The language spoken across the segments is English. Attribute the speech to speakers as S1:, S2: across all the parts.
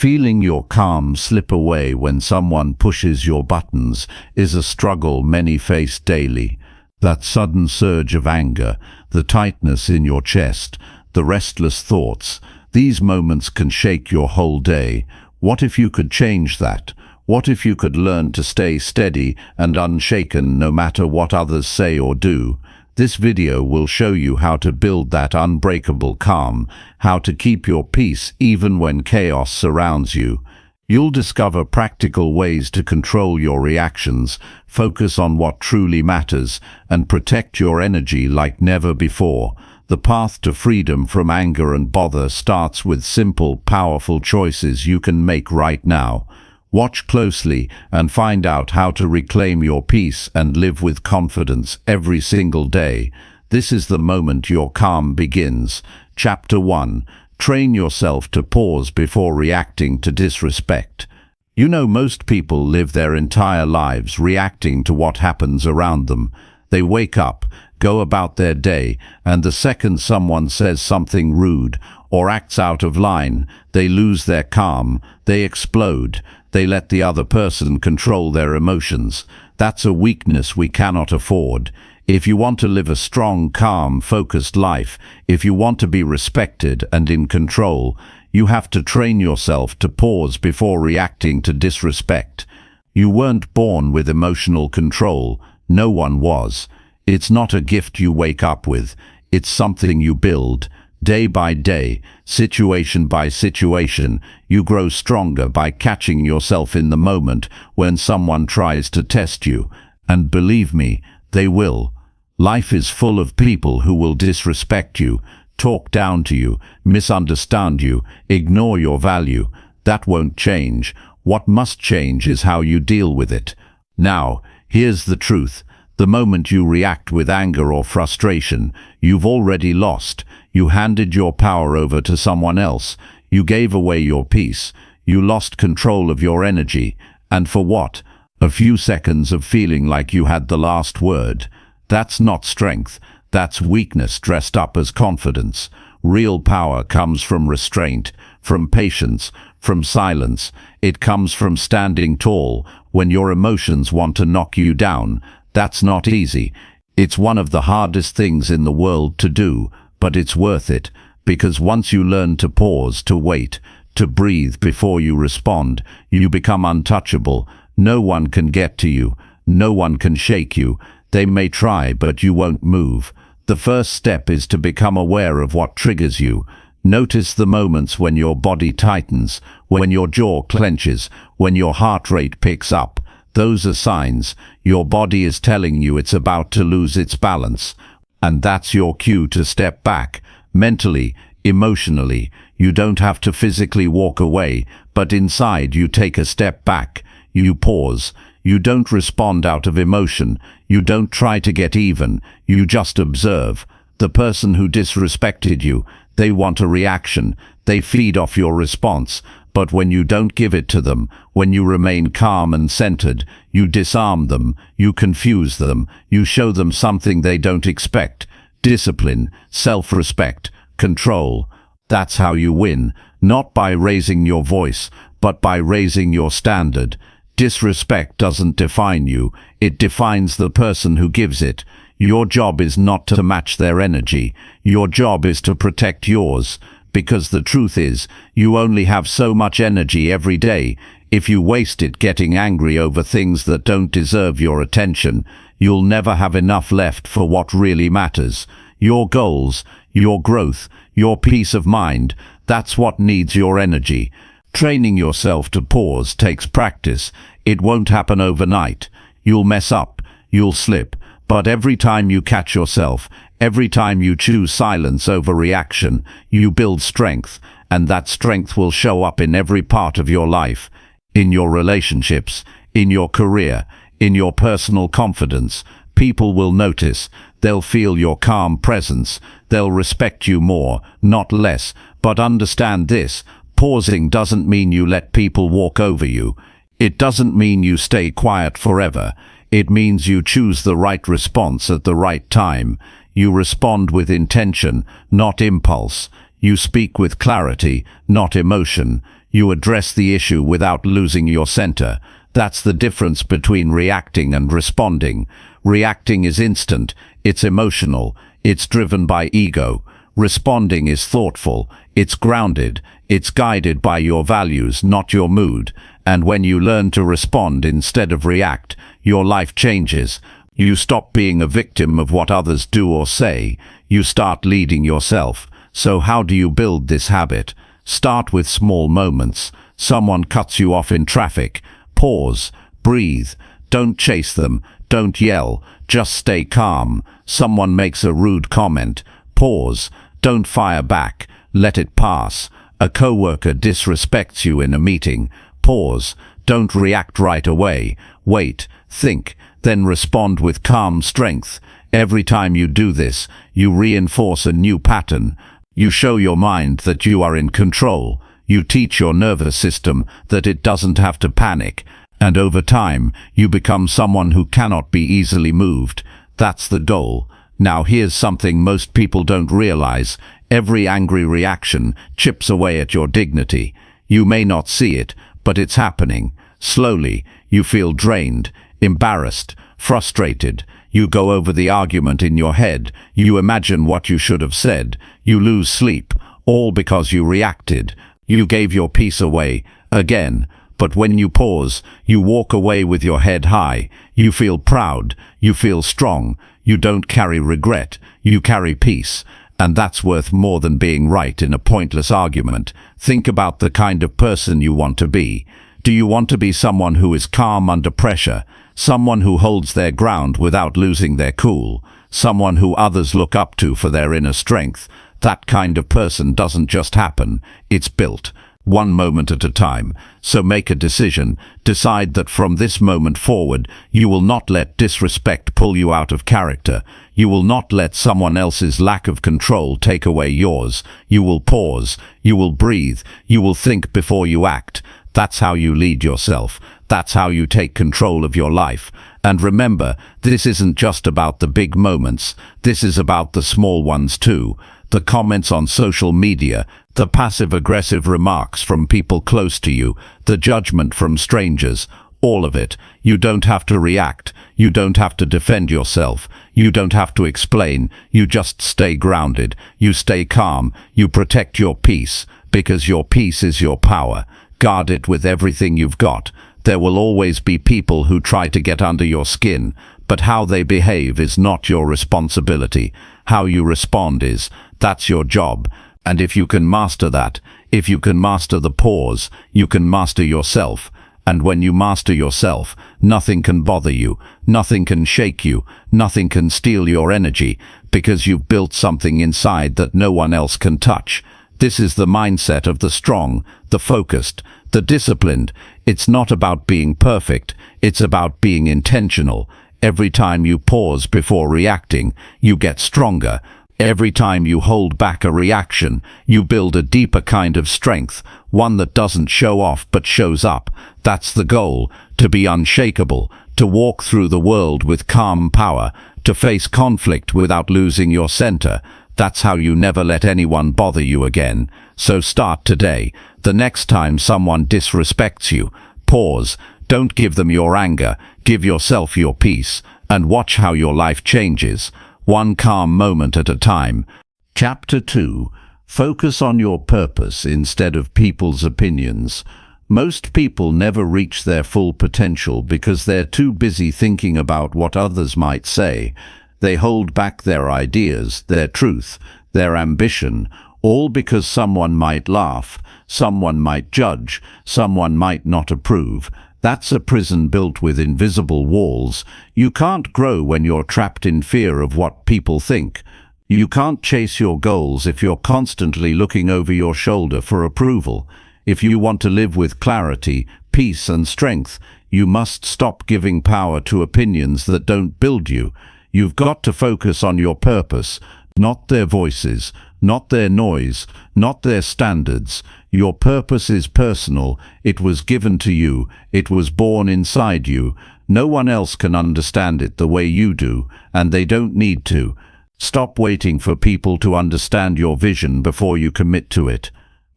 S1: Feeling your calm slip away when someone pushes your buttons is a struggle many face daily. That sudden surge of anger, the tightness in your chest, the restless thoughts, these moments can shake your whole day. What if you could change that? What if you could learn to stay steady and unshaken no matter what others say or do? This video will show you how to build that unbreakable calm, how to keep your peace even when chaos surrounds you. You'll discover practical ways to control your reactions, focus on what truly matters, and protect your energy like never before. The path to freedom from anger and bother starts with simple, powerful choices you can make right now. Watch closely and find out how to reclaim your peace and live with confidence every single day. This is the moment your calm begins. Chapter 1. Train yourself to pause before reacting to disrespect. You know, most people live their entire lives reacting to what happens around them. They wake up, go about their day, and the second someone says something rude or acts out of line, they lose their calm, they explode. They let the other person control their emotions. That's a weakness we cannot afford. If you want to live a strong, calm, focused life, if you want to be respected and in control, you have to train yourself to pause before reacting to disrespect. You weren't born with emotional control. No one was. It's not a gift you wake up with. It's something you build. Day by day, situation by situation, you grow stronger by catching yourself in the moment when someone tries to test you. And believe me, they will. Life is full of people who will disrespect you, talk down to you, misunderstand you, ignore your value. That won't change. What must change is how you deal with it. Now, here's the truth. The moment you react with anger or frustration, you've already lost. You handed your power over to someone else. You gave away your peace. You lost control of your energy. And for what? A few seconds of feeling like you had the last word. That's not strength. That's weakness dressed up as confidence. Real power comes from restraint, from patience, from silence. It comes from standing tall when your emotions want to knock you down. That's not easy. It's one of the hardest things in the world to do, but it's worth it, because once you learn to pause, to wait, to breathe before you respond, you become untouchable. No one can get to you. No one can shake you. They may try, but you won't move. The first step is to become aware of what triggers you. Notice the moments when your body tightens, when your jaw clenches, when your heart rate picks up. Those are signs. Your body is telling you it's about to lose its balance. And that's your cue to step back. Mentally, emotionally, you don't have to physically walk away, but inside you take a step back. You pause. You don't respond out of emotion. You don't try to get even. You just observe. The person who disrespected you, they want a reaction. They feed off your response. But when you don't give it to them, when you remain calm and centered, you disarm them, you confuse them, you show them something they don't expect. Discipline, self-respect, control. That's how you win, not by raising your voice, but by raising your standard. Disrespect doesn't define you, it defines the person who gives it. Your job is not to match their energy. Your job is to protect yours. Because the truth is, you only have so much energy every day. If you waste it getting angry over things that don't deserve your attention, you'll never have enough left for what really matters. Your goals, your growth, your peace of mind, that's what needs your energy. Training yourself to pause takes practice. It won't happen overnight. You'll mess up, you'll slip, but every time you catch yourself, every time you choose silence over reaction, you build strength, and that strength will show up in every part of your life, in your relationships, in your career, in your personal confidence. People will notice. They'll feel your calm presence. They'll respect you more, not less. But understand this, pausing doesn't mean you let people walk over you. It doesn't mean you stay quiet forever. It means you choose the right response at the right time. You respond with intention, not impulse. You speak with clarity, not emotion. You address the issue without losing your center. That's the difference between reacting and responding. Reacting is instant, it's emotional, it's driven by ego. Responding is thoughtful, it's grounded, it's guided by your values, not your mood. And when you learn to respond instead of react, your life changes. You stop being a victim of what others do or say. You start leading yourself. So how do you build this habit? Start with small moments. Someone cuts you off in traffic. Pause, breathe. Don't chase them. Don't yell. Just stay calm. Someone makes a rude comment. Pause. Don't fire back. Let it pass. A coworker disrespects you in a meeting. Pause. Don't react right away. Wait. Think. Then respond with calm strength. Every time you do this, you reinforce a new pattern. You show your mind that you are in control. You teach your nervous system that it doesn't have to panic. And over time, you become someone who cannot be easily moved. That's the goal. Now here's something most people don't realize. Every angry reaction chips away at your dignity. You may not see it, but it's happening. Slowly, you feel drained, embarrassed, frustrated. You go over the argument in your head. You imagine what you should have said. You lose sleep, all because you reacted. You gave your peace away, again. But when you pause, you walk away with your head high. You feel proud. You feel strong. You don't carry regret. You carry peace. And that's worth more than being right in a pointless argument. Think about the kind of person you want to be. Do you want to be someone who is calm under pressure? Someone who holds their ground without losing their cool? Someone who others look up to for their inner strength? That kind of person doesn't just happen. It's built. One moment at a time. So make a decision. Decide that from this moment forward, you will not let disrespect pull you out of character. You will not let someone else's lack of control take away yours. You will pause. You will breathe. You will think before you act. That's how you lead yourself. That's how you take control of your life. And remember, this isn't just about the big moments. This is about the small ones too. The comments on social media, the passive-aggressive remarks from people close to you, the judgment from strangers, all of it. You don't have to react. You don't have to defend yourself. You don't have to explain. You just stay grounded. You stay calm. You protect your peace, because your peace is your power. Guard it with everything you've got. There will always be people who try to get under your skin, but how they behave is not your responsibility. How you respond is. That's your job. And if you can master that, if you can master the pause, you can master yourself. And when you master yourself, nothing can bother you, nothing can shake you, nothing can steal your energy, because you've built something inside that no one else can touch. This is the mindset of the strong, the focused, the disciplined. It's not about being perfect, it's about being intentional. Every time you pause before reacting, you get stronger. Every time you hold back a reaction, you build a deeper kind of strength, one that doesn't show off but shows up. That's the goal, to be unshakable, to walk through the world with calm power, to face conflict without losing your center. That's how you never let anyone bother you again. So start today. The next time someone disrespects you, pause. Don't give them your anger. Give yourself your peace, and watch how your life changes. One calm moment at a time. Chapter 2. Focus on your purpose instead of people's opinions. Most people never reach their full potential because they're too busy thinking about what others might say. They hold back their ideas, their truth, their ambition, all because someone might laugh, someone might judge, someone might not approve. That's a prison built with invisible walls. You can't grow when you're trapped in fear of what people think. You can't chase your goals if you're constantly looking over your shoulder for approval. If you want to live with clarity, peace and strength, you must stop giving power to opinions that don't build you. You've got to focus on your purpose, not their voices, not their noise, not their standards. Your purpose is personal. It was given to you. It was born inside you. No one else can understand it the way you do, and they don't need to. Stop waiting for people to understand your vision before you commit to it.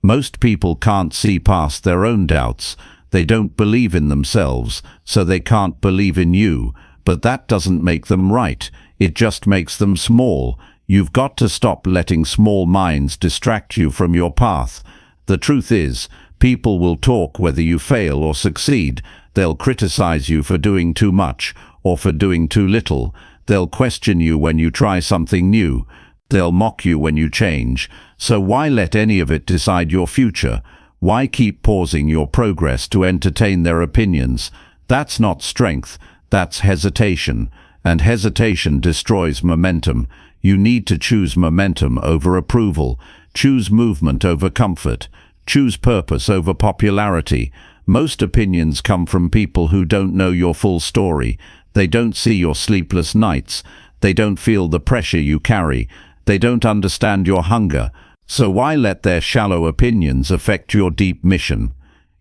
S1: Most people can't see past their own doubts. They don't believe in themselves, so they can't believe in you. But that doesn't make them right. It just makes them small. You've got to stop letting small minds distract you from your path. The truth is, people will talk whether you fail or succeed. They'll criticize you for doing too much or for doing too little. They'll question you when you try something new. They'll mock you when you change. So why let any of it decide your future? Why keep pausing your progress to entertain their opinions? That's not strength. That's hesitation. And hesitation destroys momentum. You need to choose momentum over approval. Choose movement over comfort. Choose purpose over popularity. Most opinions come from people who don't know your full story. They don't see your sleepless nights. They don't feel the pressure you carry. They don't understand your hunger. So why let their shallow opinions affect your deep mission?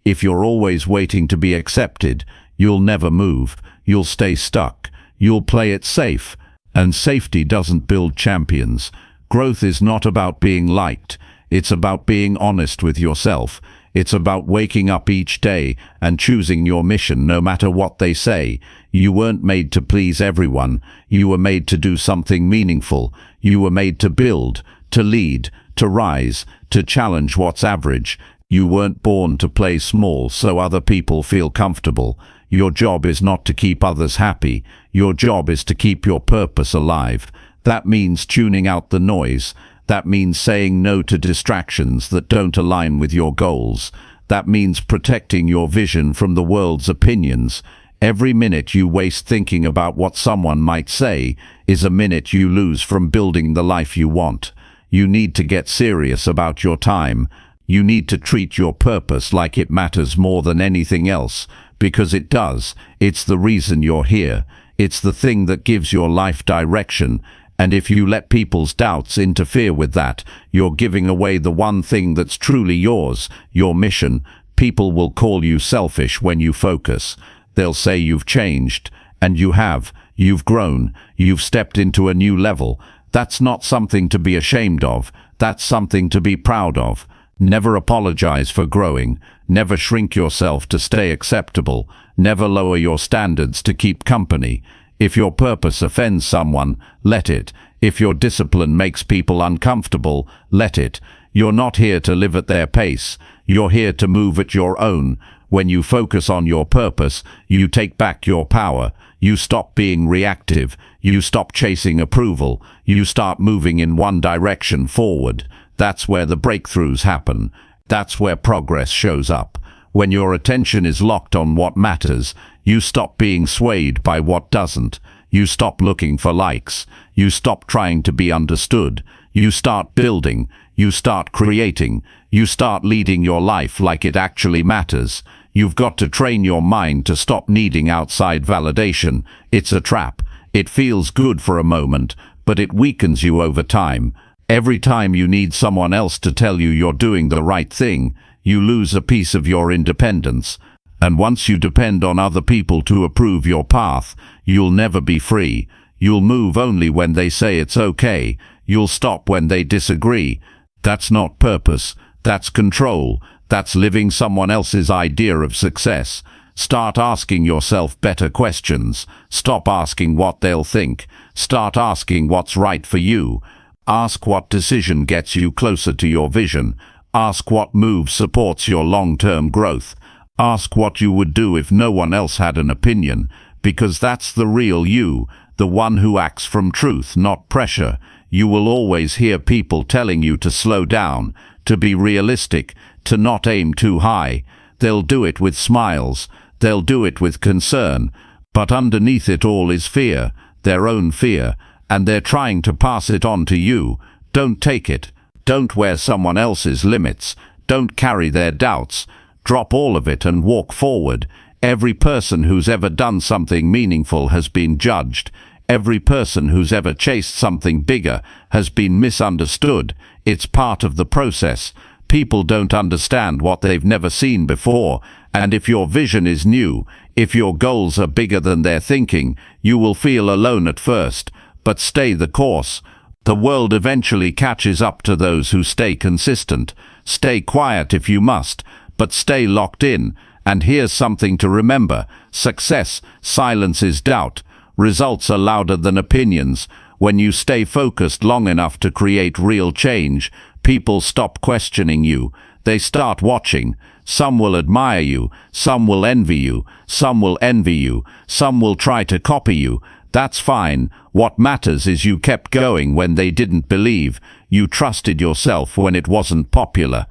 S1: If you're always waiting to be accepted, you'll never move. You'll stay stuck. You'll play it safe. And safety doesn't build champions. Growth is not about being liked. It's about being honest with yourself. It's about waking up each day and choosing your mission no matter what they say. You weren't made to please everyone. You were made to do something meaningful. You were made to build, to lead, to rise, to challenge what's average. You weren't born to play small so other people feel comfortable. Your job is not to keep others happy. Your job is to keep your purpose alive. That means tuning out the noise. That means saying no to distractions that don't align with your goals. That means protecting your vision from the world's opinions. Every minute you waste thinking about what someone might say is a minute you lose from building the life you want. You need to get serious about your time. You need to treat your purpose like it matters more than anything else, because it does. It's the reason you're here. It's the thing that gives your life direction. And if you let people's doubts interfere with that, you're giving away the one thing that's truly yours, your mission. People will call you selfish when you focus. They'll say you've changed, and you have. You've grown. You've stepped into a new level. That's not something to be ashamed of. That's something to be proud of. Never apologize for growing. Never shrink yourself to stay acceptable. Never lower your standards to keep company. If your purpose offends someone, let it. If your discipline makes people uncomfortable, let it. You're not here to live at their pace. You're here to move at your own. When you focus on your purpose, you take back your power. You stop being reactive. You stop chasing approval. You start moving in one direction forward. That's where the breakthroughs happen. That's where progress shows up. When your attention is locked on what matters, you stop being swayed by what doesn't. You stop looking for likes. You stop trying to be understood. You start building. You start creating. You start leading your life like it actually matters. You've got to train your mind to stop needing outside validation. It's a trap. It feels good for a moment, but it weakens you over time. Every time you need someone else to tell you you're doing the right thing, you lose a piece of your independence. And once you depend on other people to approve your path, you'll never be free. You'll move only when they say it's okay. You'll stop when they disagree. That's not purpose. That's control. That's living someone else's idea of success. Start asking yourself better questions. Stop asking what they'll think. Start asking what's right for you. Ask what decision gets you closer to your vision. Ask what move supports your long-term growth. Ask what you would do if no one else had an opinion, because that's the real you, the one who acts from truth, not pressure. You will always hear people telling you to slow down, to be realistic, to not aim too high. They'll do it with smiles. They'll do it with concern. But underneath it all is fear, their own fear, and they're trying to pass it on to you. Don't take it. Don't wear someone else's limits. Don't carry their doubts. Drop all of it and walk forward. Every person who's ever done something meaningful has been judged. Every person who's ever chased something bigger has been misunderstood. It's part of the process. People don't understand what they've never seen before, and if your vision is new, if your goals are bigger than their thinking, you will feel alone at first. But stay the course. The world eventually catches up to those who stay consistent. Stay quiet if you must, but stay locked in. And here's something to remember. Success silences doubt. Results are louder than opinions. When you stay focused long enough to create real change, people stop questioning you. They start watching. Some will admire you, some will envy you, some will envy you, some will try to copy you. That's fine. What matters is you kept going when they didn't believe. You trusted yourself when it wasn't popular.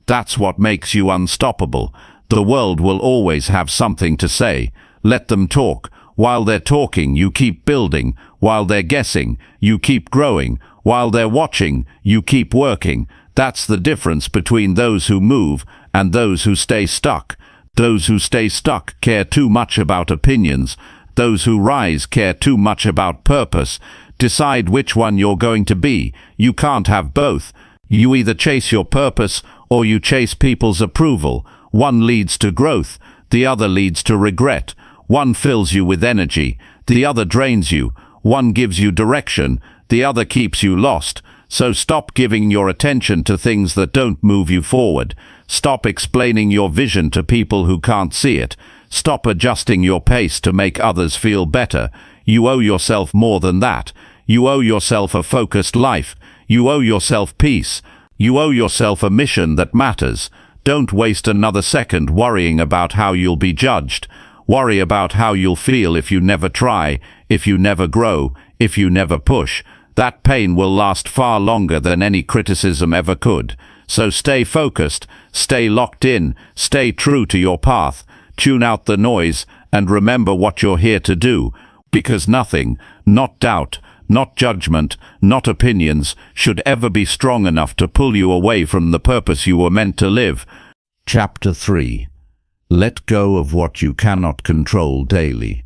S1: That's what makes you unstoppable. The world will always have something to say. Let them talk. While they're talking, you keep building. While they're guessing, you keep growing. While they're watching, you keep working. That's the difference between those who move and those who stay stuck. Those who stay stuck care too much about opinions. Those who rise care too much about purpose. Decide which one you're going to be. You can't have both. You either chase your purpose or you chase people's approval. One leads to growth, the other leads to regret. One fills you with energy, the other drains you. One gives you direction, the other keeps you lost. So stop giving your attention to things that don't move you forward. Stop explaining your vision to people who can't see it. Stop adjusting your pace to make others feel better. You owe yourself more than that. You owe yourself a focused life. You owe yourself peace. You owe yourself a mission that matters. Don't waste another second worrying about how you'll be judged. Worry about how you'll feel if you never try, if you never grow, if you never push. That pain will last far longer than any criticism ever could. So stay focused, stay locked in, stay true to your path. Tune out the noise and remember what you're here to do. Because nothing, not doubt, not judgment, not opinions, should ever be strong enough to pull you away from the purpose you were meant to live. Chapter 3. Let go of what you cannot control daily.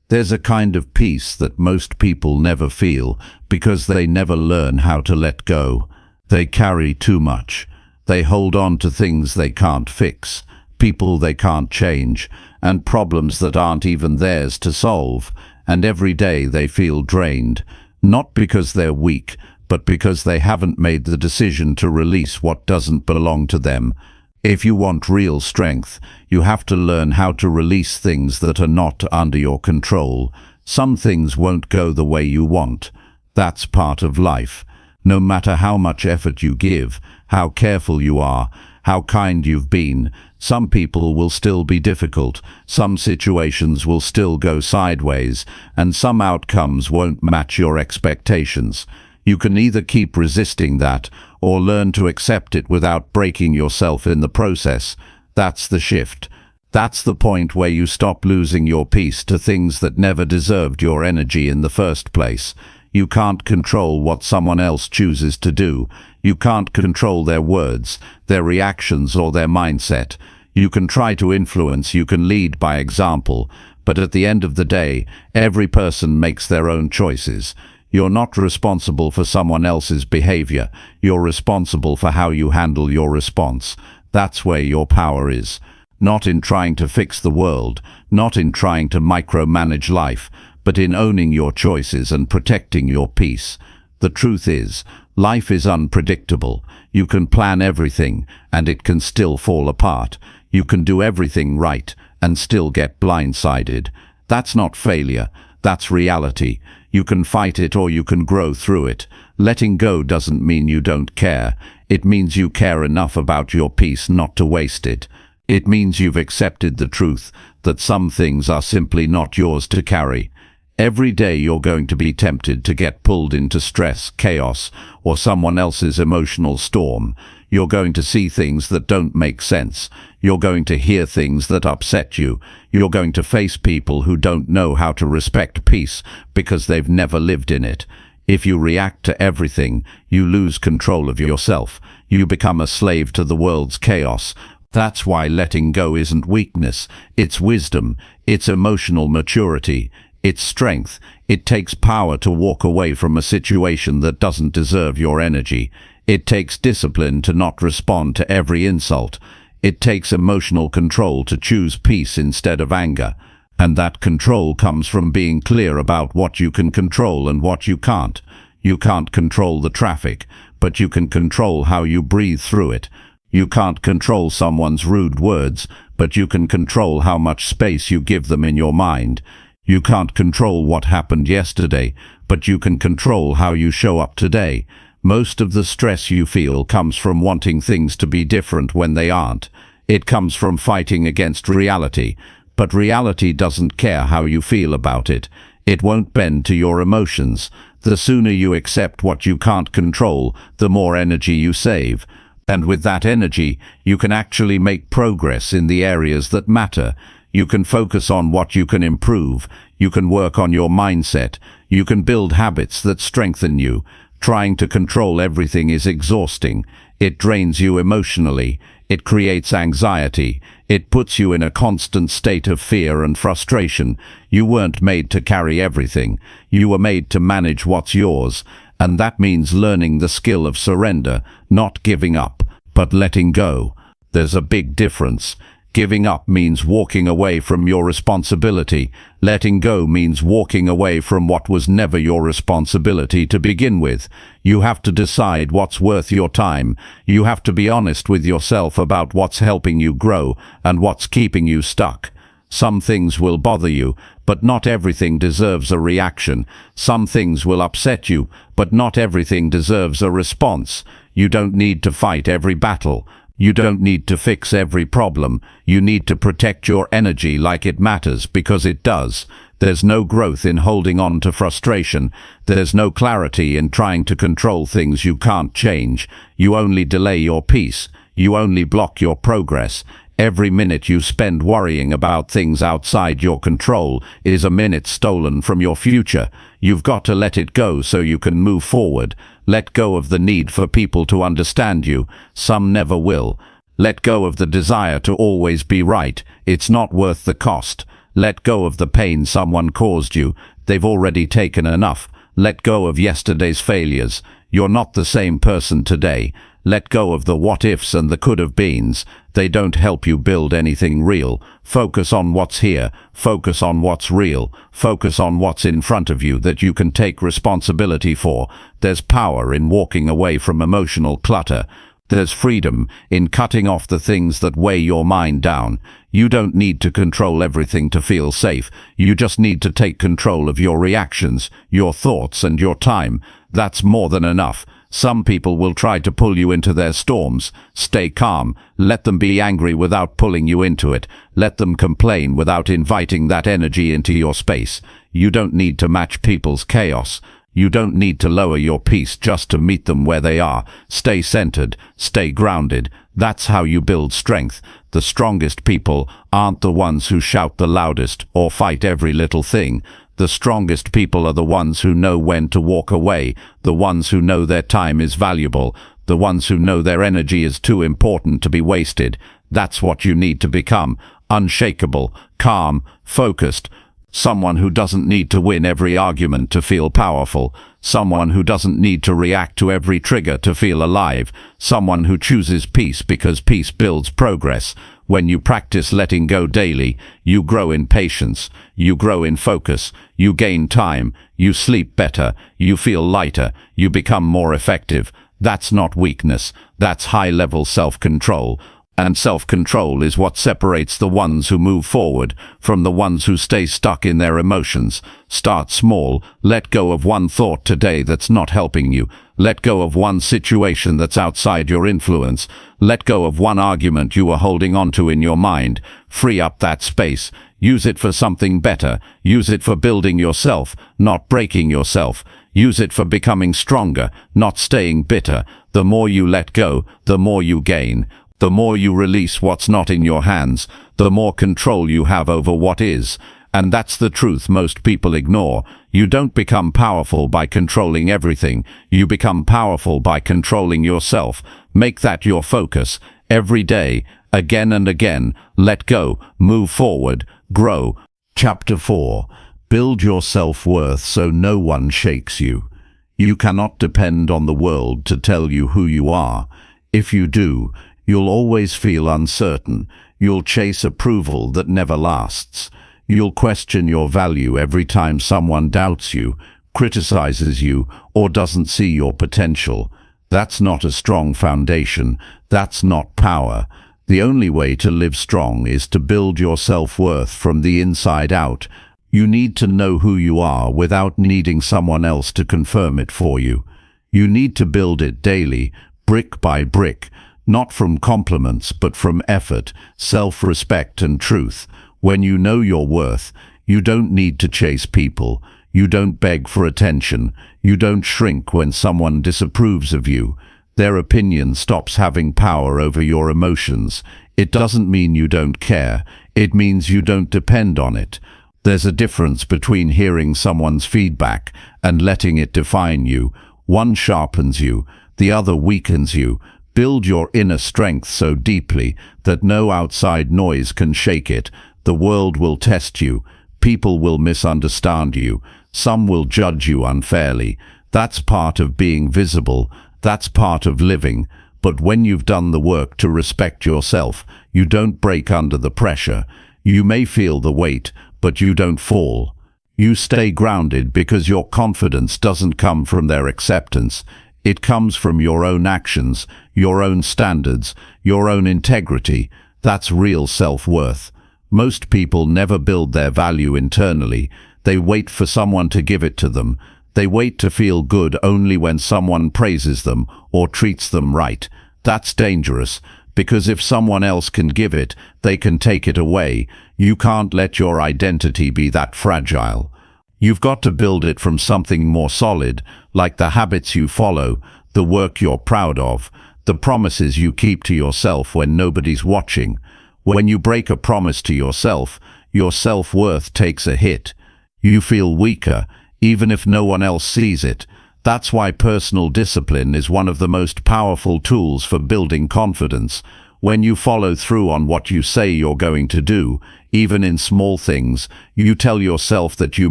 S1: There's a kind of peace that most people never feel because they never learn how to let go. They carry too much. They hold on to things they can't fix, people they can't change, and problems that aren't even theirs to solve. And every day they feel drained, not because they're weak, but because they haven't made the decision to release what doesn't belong to them. If you want real strength, you have to learn how to release things that are not under your control. Some things won't go the way you want. That's part of life. No matter how much effort you give, how careful you are, how kind you've been, some people will still be difficult, some situations will still go sideways, and some outcomes won't match your expectations. You can either keep resisting that, or learn to accept it without breaking yourself in the process. That's the shift. That's the point where you stop losing your peace to things that never deserved your energy in the first place. You can't control what someone else chooses to do. You can't control their words, their reactions, or their mindset. You can try to influence, you can lead by example, but at the end of the day, every person makes their own choices. You're not responsible for someone else's behavior. You're responsible for how you handle your response. That's where your power is. Not in trying to fix the world, not in trying to micromanage life, but in owning your choices and protecting your peace. The truth is, life is unpredictable. You can plan everything, and it can still fall apart. You can do everything right, and still get blindsided. That's not failure. That's reality. You can fight it or you can grow through it. Letting go doesn't mean you don't care. It means you care enough about your peace not to waste it. It means you've accepted the truth that some things are simply not yours to carry. Every day you're going to be tempted to get pulled into stress, chaos, or someone else's emotional storm. You're going to see things that don't make sense. You're going to hear things that upset you. You're going to face people who don't know how to respect peace because they've never lived in it. If you react to everything, you lose control of yourself. You become a slave to the world's chaos. That's why letting go isn't weakness. It's wisdom. It's emotional maturity. It's strength. It takes power to walk away from a situation that doesn't deserve your energy. It takes discipline to not respond to every insult. It takes emotional control to choose peace instead of anger. And that control comes from being clear about what you can control and what you can't. You can't control the traffic, but you can control how you breathe through it. You can't control someone's rude words, but you can control how much space you give them in your mind. You can't control what happened yesterday, but you can control how you show up today. Most of the stress you feel comes from wanting things to be different when they aren't. It comes from fighting against reality, but reality doesn't care how you feel about it. It won't bend to your emotions. The sooner you accept what you can't control, the more energy you save. And with that energy, you can actually make progress in the areas that matter. You can focus on what you can improve. You can work on your mindset. You can build habits that strengthen you. Trying to control everything is exhausting. It drains you emotionally. It creates anxiety. It puts you in a constant state of fear and frustration. You weren't made to carry everything. You were made to manage what's yours. And that means learning the skill of surrender, not giving up, but letting go. There's a big difference. Giving up means walking away from your responsibility. Letting go means walking away from what was never your responsibility to begin with. You have to decide what's worth your time. You have to be honest with yourself about what's helping you grow and what's keeping you stuck. Some things will bother you, but not everything deserves a reaction. Some things will upset you, but not everything deserves a response. You don't need to fight every battle. You don't need to fix every problem. You need to protect your energy like it matters, because it does. There's no growth in holding on to frustration. There's no clarity in trying to control things you can't change. You only delay your peace. You only block your progress. Every minute you spend worrying about things outside your control is a minute stolen from your future. You've got to let it go so you can move forward. Let go of the need for people to understand you. Some never will. Let go of the desire to always be right. It's not worth the cost. Let go of the pain someone caused you. They've already taken enough. Let go of yesterday's failures. You're not the same person today. Let go of the what-ifs and the could-have-beens. They don't help you build anything real. Focus on what's here. Focus on what's real. Focus on what's in front of you that you can take responsibility for. There's power in walking away from emotional clutter. There's freedom in cutting off the things that weigh your mind down. You don't need to control everything to feel safe. You just need to take control of your reactions, your thoughts, and your time. That's more than enough. Some people will try to pull you into their storms. Stay calm. Let them be angry without pulling you into it. Let them complain without inviting that energy into your space. You don't need to match people's chaos. You don't need to lower your peace just to meet them where they are. Stay centered. Stay grounded. That's how you build strength. The strongest people aren't the ones who shout the loudest or fight every little thing. The strongest people are the ones who know when to walk away, the ones who know their time is valuable, the ones who know their energy is too important to be wasted. That's what you need to become. Unshakable, calm, focused. Someone who doesn't need to win every argument to feel powerful. Someone who doesn't need to react to every trigger to feel alive. Someone who chooses peace because peace builds progress. When you practice letting go daily, you grow in patience, you grow in focus, you gain time, you sleep better, you feel lighter, you become more effective. That's not weakness, that's high-level self-control. And self-control is what separates the ones who move forward from the ones who stay stuck in their emotions. Start small. Let go of one thought today that's not helping you. Let go of one situation that's outside your influence. Let go of one argument you were holding on to in your mind. Free up that space. Use it for something better. Use it for building yourself, not breaking yourself. Use it for becoming stronger, not staying bitter. The more you let go, the more you gain. The more you release what's not in your hands, the more control you have over what is. And that's the truth most people ignore. You don't become powerful by controlling everything. You become powerful by controlling yourself. Make that your focus. Every day, again and again, let go, move forward, grow. Chapter 4. Build your self-worth so no one shakes you. You cannot depend on the world to tell you who you are. If you do, you'll always feel uncertain. You'll chase approval that never lasts. You'll question your value every time someone doubts you. criticizes you, or doesn't see your potential. That's not a strong foundation. That's not power. The only way to live strong is to build your self-worth from the inside out. You need to know who you are without needing someone else to confirm it for you. You need to build it daily, brick by brick, not from compliments but from effort, self-respect and truth. When you know your worth, you don't need to chase people. You don't beg for attention. You don't shrink when someone disapproves of you. Their opinion stops having power over your emotions. It doesn't mean you don't care. It means you don't depend on it. There's a difference between hearing someone's feedback and letting it define you. One sharpens you, the other weakens you. Build your inner strength so deeply that no outside noise can shake it. The world will test you. People will misunderstand you. Some will judge you unfairly. That's part of being visible. That's part of living. But when you've done the work to respect yourself, you don't break under the pressure. You may feel the weight, but you don't fall. You stay grounded because your confidence doesn't come from their acceptance. It comes from your own actions, your own standards, your own integrity. That's real self-worth. Most people never build their value internally. They wait for someone to give it to them. They wait to feel good only when someone praises them or treats them right. That's dangerous, because if someone else can give it, they can take it away. You can't let your identity be that fragile. You've got to build it from something more solid, like the habits you follow, the work you're proud of, the promises you keep to yourself when nobody's watching. When you break a promise to yourself, your self-worth takes a hit. You feel weaker, even if no one else sees it. That's why personal discipline is one of the most powerful tools for building confidence. When you follow through on what you say you're going to do, even in small things, you tell yourself that you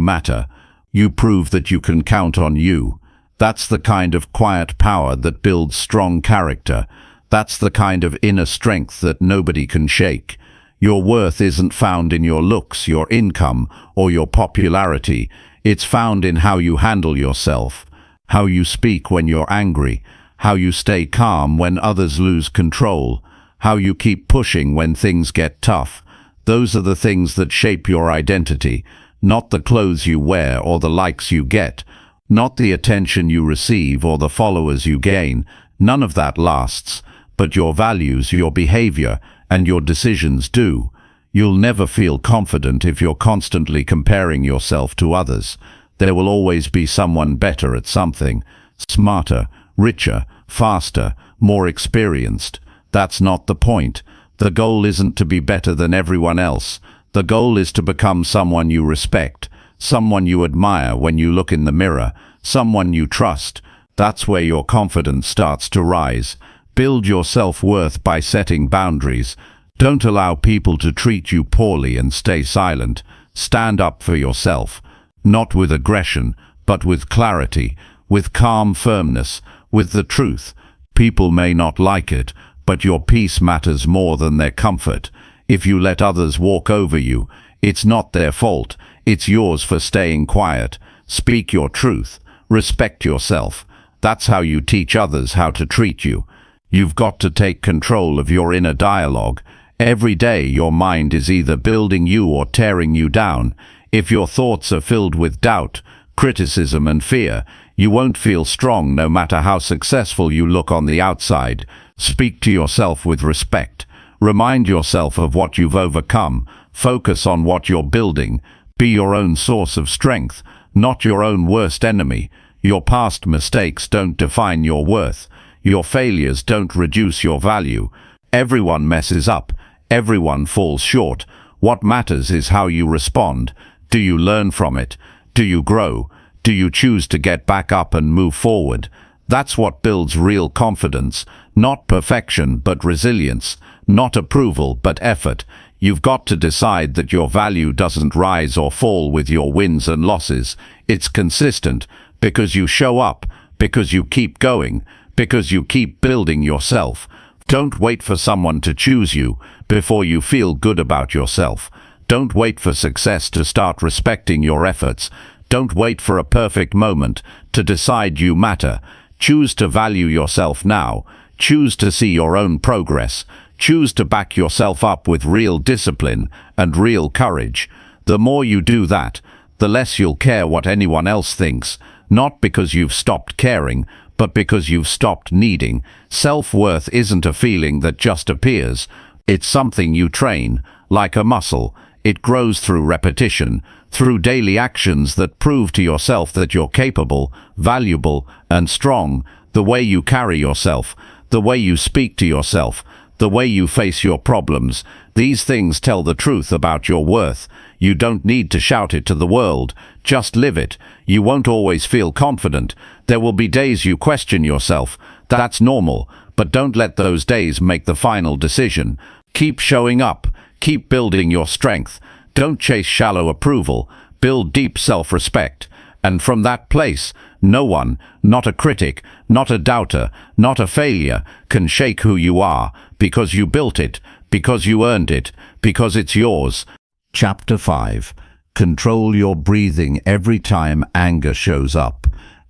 S1: matter. You prove that you can count on you. That's the kind of quiet power that builds strong character. That's the kind of inner strength that nobody can shake. Your worth isn't found in your looks, your income, or your popularity. It's found in how you handle yourself, how you speak when you're angry, how you stay calm when others lose control, how you keep pushing when things get tough. Those are the things that shape your identity, not the clothes you wear or the likes you get, not the attention you receive or the followers you gain. None of that lasts, but your values, your behavior, and your decisions do. You'll never feel confident if you're constantly comparing yourself to others. There will always be someone better at something, smarter, richer, faster, more experienced. That's not the point. The goal isn't to be better than everyone else. The goal is to become someone you respect, someone you admire when you look in the mirror, someone you trust. That's where your confidence starts to rise. Build your self-worth by setting boundaries. Don't allow people to treat you poorly and stay silent. Stand up for yourself, not with aggression, but with clarity, with calm firmness, with the truth. People may not like it, but your peace matters more than their comfort. If you let others walk over you, it's not their fault. It's yours for staying quiet. Speak your truth. Respect yourself. That's how you teach others how to treat you. You've got to take control of your inner dialogue. Every day your mind is either building you or tearing you down. If your thoughts are filled with doubt, criticism and fear, you won't feel strong no matter how successful you look on the outside. Speak to yourself with respect. Remind yourself of what you've overcome. Focus on what you're building. Be your own source of strength, not your own worst enemy. Your past mistakes don't define your worth. Your failures don't reduce your value. Everyone messes up. Everyone falls short. What matters is how you respond. Do you learn from it? Do you grow? Do you choose to get back up and move forward? That's what builds real confidence. Not perfection, but resilience. Not approval, but effort. You've got to decide that your value doesn't rise or fall with your wins and losses. It's consistent because you show up, because you keep going, because you keep building yourself. Don't wait for someone to choose you before you feel good about yourself. Don't wait for success to start respecting your efforts. Don't wait for a perfect moment to decide you matter. Choose to value yourself now. Choose to see your own progress. Choose to back yourself up with real discipline and real courage. The more you do that, the less you'll care what anyone else thinks, not because you've stopped caring, but because you've stopped needing. Self-worth isn't a feeling that just appears. It's something you train, like a muscle. It grows through repetition, through daily actions that prove to yourself that you're capable, valuable, and strong. The way you carry yourself, the way you speak to yourself, the way you face your problems, these things tell the truth about your worth. You don't need to shout it to the world, just live it. You won't always feel confident. There will be days you question yourself. That's normal, but don't let those days make the final decision. Keep showing up. Keep building your strength. Don't chase shallow approval. Build deep self-respect. And from that place, no one, not a critic, not a doubter, not a failure, can shake who you are, because you built it, because you earned it, because it's yours. Chapter 5. Control your breathing every time anger shows up.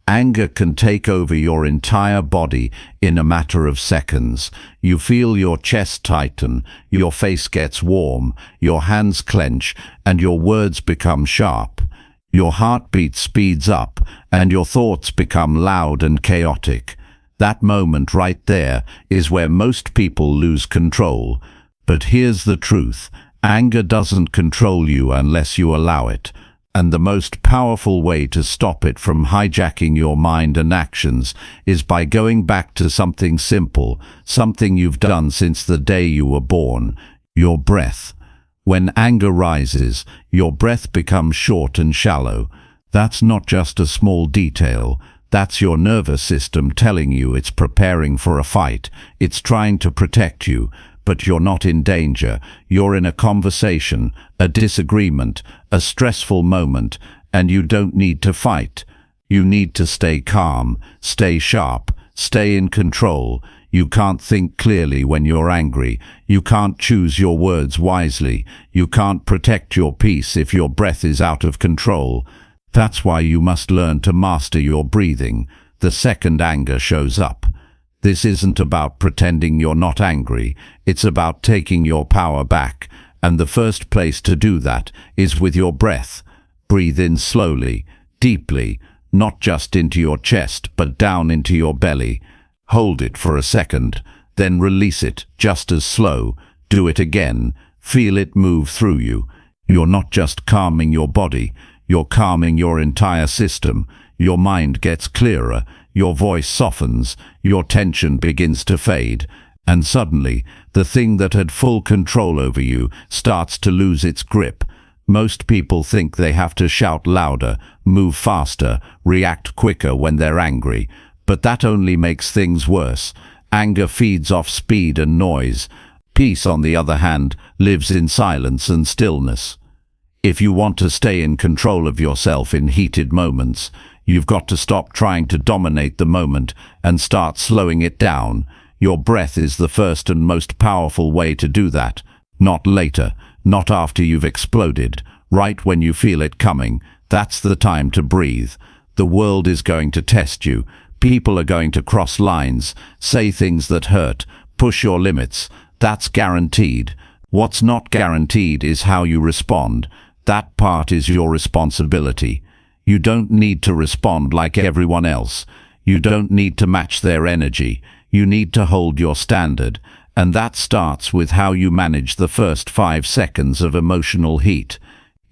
S1: Anger can take over your entire body in a matter of seconds. You feel your chest tighten, your face gets warm, your hands clench, and your words become sharp. Your heartbeat speeds up, and your thoughts become loud and chaotic. That moment right there is where most people lose control. But here's the truth. Anger doesn't control you unless you allow it. And the most powerful way to stop it from hijacking your mind and actions is by going back to something simple, something you've done since the day you were born: your breath. When anger rises, your breath becomes short and shallow. That's not just a small detail. That's your nervous system telling you it's preparing for a fight. It's trying to protect you. But you're not in danger. You're in a conversation, a disagreement, a stressful moment, and you don't need to fight. You need to stay calm, stay sharp, stay in control. You can't think clearly when you're angry. You can't choose your words wisely. You can't protect your peace if your breath is out of control. That's why you must learn to master your breathing the second anger shows up. This isn't about pretending you're not angry. It's about taking your power back. And the first place to do that is with your breath. Breathe in slowly, deeply, not just into your chest, but down into your belly. Hold it for a second, then release it just as slow. Do it again. Feel it move through you. You're not just calming your body, you're calming your entire system. Your mind gets clearer. Your voice softens, your tension begins to fade, and suddenly, the thing that had full control over you starts to lose its grip. Most people think they have to shout louder, move faster, react quicker when they're angry, but that only makes things worse. Anger feeds off speed and noise. Peace, on the other hand, lives in silence and stillness. If you want to stay in control of yourself in heated moments, you've got to stop trying to dominate the moment and start slowing it down. Your breath is the first and most powerful way to do that. Not later, not after you've exploded, right when you feel it coming. That's the time to breathe. The world is going to test you. People are going to cross lines, say things that hurt, push your limits. That's guaranteed. What's not guaranteed is how you respond. That part is your responsibility. You don't need to respond like everyone else. You don't need to match their energy. You need to hold your standard. And that starts with how you manage the first 5 seconds of emotional heat.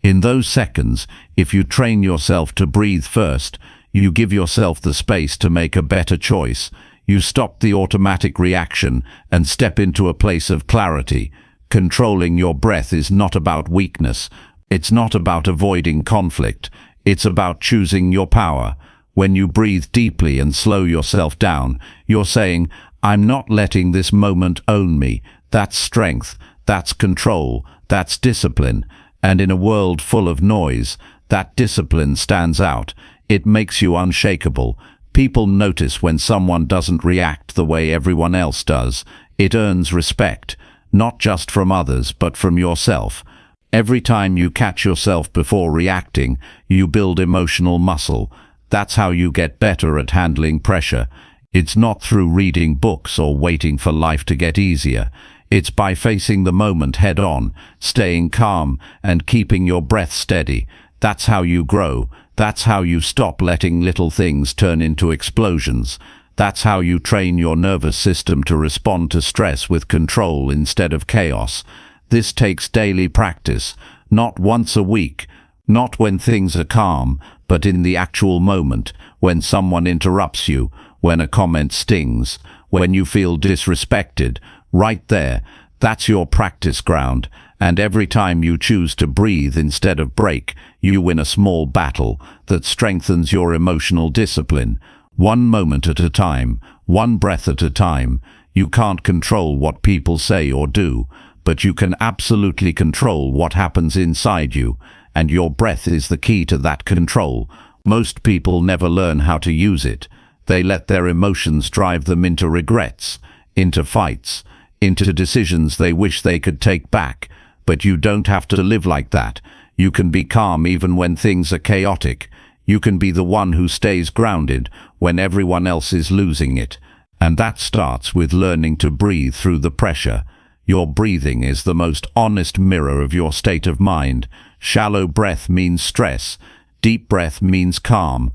S1: In those seconds, if you train yourself to breathe first, you give yourself the space to make a better choice. You stop the automatic reaction and step into a place of clarity. Controlling your breath is not about weakness. It's not about avoiding conflict. It's about choosing your power. When you breathe deeply and slow yourself down, you're saying, I'm not letting this moment own me. That's strength, that's control, that's discipline. And in a world full of noise, that discipline stands out. It makes you unshakable. People notice when someone doesn't react the way everyone else does. It earns respect, not just from others, but from yourself. Every time you catch yourself before reacting, you build emotional muscle. That's how you get better at handling pressure. It's not through reading books or waiting for life to get easier. It's by facing the moment head on, staying calm, and keeping your breath steady. That's how you grow. That's how you stop letting little things turn into explosions. That's how you train your nervous system to respond to stress with control instead of chaos. This takes daily practice, not once a week, not when things are calm, but in the actual moment, when someone interrupts you, when a comment stings, when you feel disrespected. Right there, that's your practice ground, and every time you choose to breathe instead of break, you win a small battle that strengthens your emotional discipline. One moment at a time, one breath at a time. You can't control what people say or do, but you can absolutely control what happens inside you, and your breath is the key to that control. Most people never learn how to use it. They let their emotions drive them into regrets, into fights, into decisions they wish they could take back. But you don't have to live like that. You can be calm even when things are chaotic. You can be the one who stays grounded when everyone else is losing it. And that starts with learning to breathe through the pressure. Your breathing is the most honest mirror of your state of mind. Shallow breath means stress. Deep breath means calm.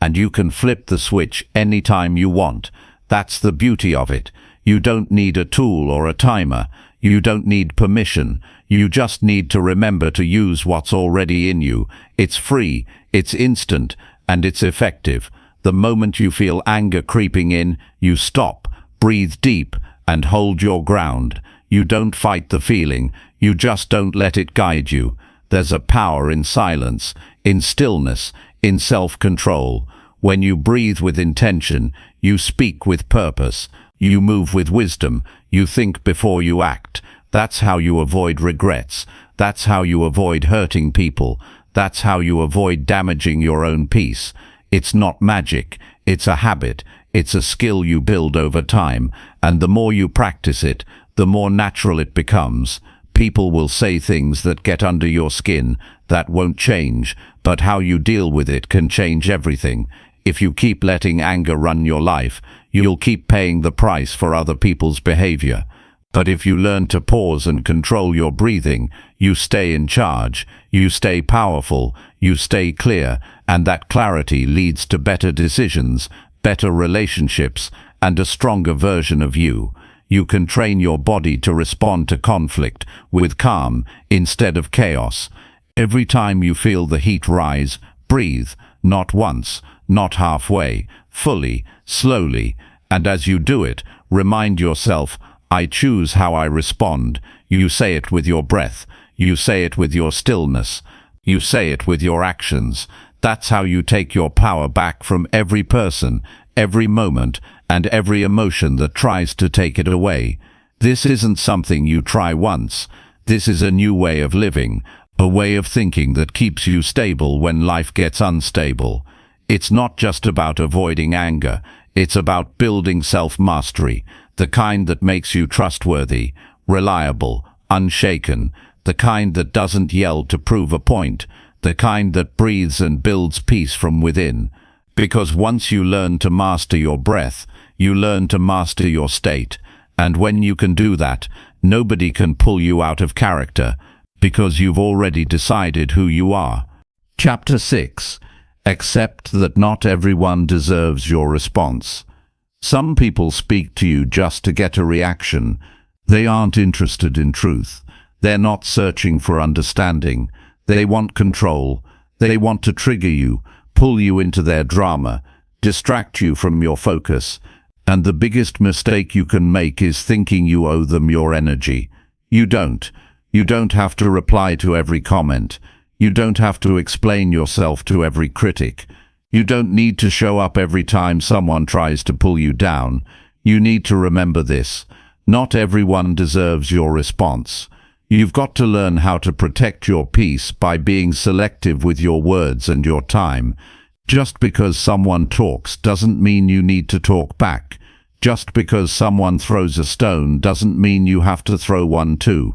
S1: And you can flip the switch anytime you want. That's the beauty of it. You don't need a tool or a timer. You don't need permission. You just need to remember to use what's already in you. It's free, it's instant, and it's effective. The moment you feel anger creeping in, you stop, breathe deep, and hold your ground. You don't fight the feeling. You just don't let it guide you. There's a power in silence, in stillness, in self-control. When you breathe with intention, you speak with purpose. You move with wisdom. You think before you act. That's how you avoid regrets. That's how you avoid hurting people. That's how you avoid damaging your own peace. It's not magic. It's a habit. It's a skill you build over time. And the more you practice it, the more natural it becomes. People will say things that get under your skin. That won't change. But how you deal with it can change everything. If you keep letting anger run your life, you'll keep paying the price for other people's behavior. But if you learn to pause and control your breathing, you stay in charge, you stay powerful, you stay clear, and that clarity leads to better decisions, better relationships, and a stronger version of you. You can train your body to respond to conflict with calm instead of chaos. Every time you feel the heat rise, breathe, not once, not halfway, fully, slowly, and as you do it, remind yourself, I choose how I respond. You say it with your breath. You say it with your stillness. You say it with your actions. That's how you take your power back from every person, every moment, and every emotion that tries to take it away. This isn't something you try once. This is a new way of living, a way of thinking that keeps you stable when life gets unstable. It's not just about avoiding anger. It's about building self-mastery, the kind that makes you trustworthy, reliable, unshaken, the kind that doesn't yell to prove a point, the kind that breathes and builds peace from within. Because once you learn to master your breath, you learn to master your state. And when you can do that, nobody can pull you out of character, because you've already decided who you are. Chapter 6. Accept that not everyone deserves your response. Some people speak to you just to get a reaction. They aren't interested in truth. They're not searching for understanding. They want control. They want to trigger you, pull you into their drama, distract you from your focus. And the biggest mistake you can make is thinking you owe them your energy. You don't. You don't have to reply to every comment. You don't have to explain yourself to every critic. You don't need to show up every time someone tries to pull you down. You need to remember this. Not everyone deserves your response. You've got to learn how to protect your peace by being selective with your words and your time. Just because someone talks doesn't mean you need to talk back. Just because someone throws a stone doesn't mean you have to throw one too.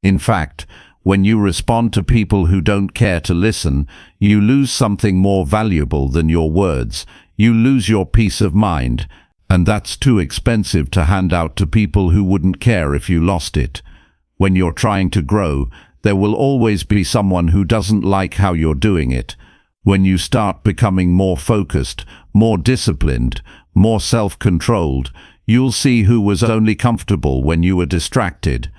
S1: In fact, When you respond to people who don't care to listen, you lose something more valuable than your words. You lose your peace of mind, and that's too expensive to hand out to people who wouldn't care if you lost it. When you're trying to grow, there will always be someone who doesn't like how you're doing it. When you start becoming more focused, more disciplined, more self-controlled, you'll see who was only comfortable when you were distracted.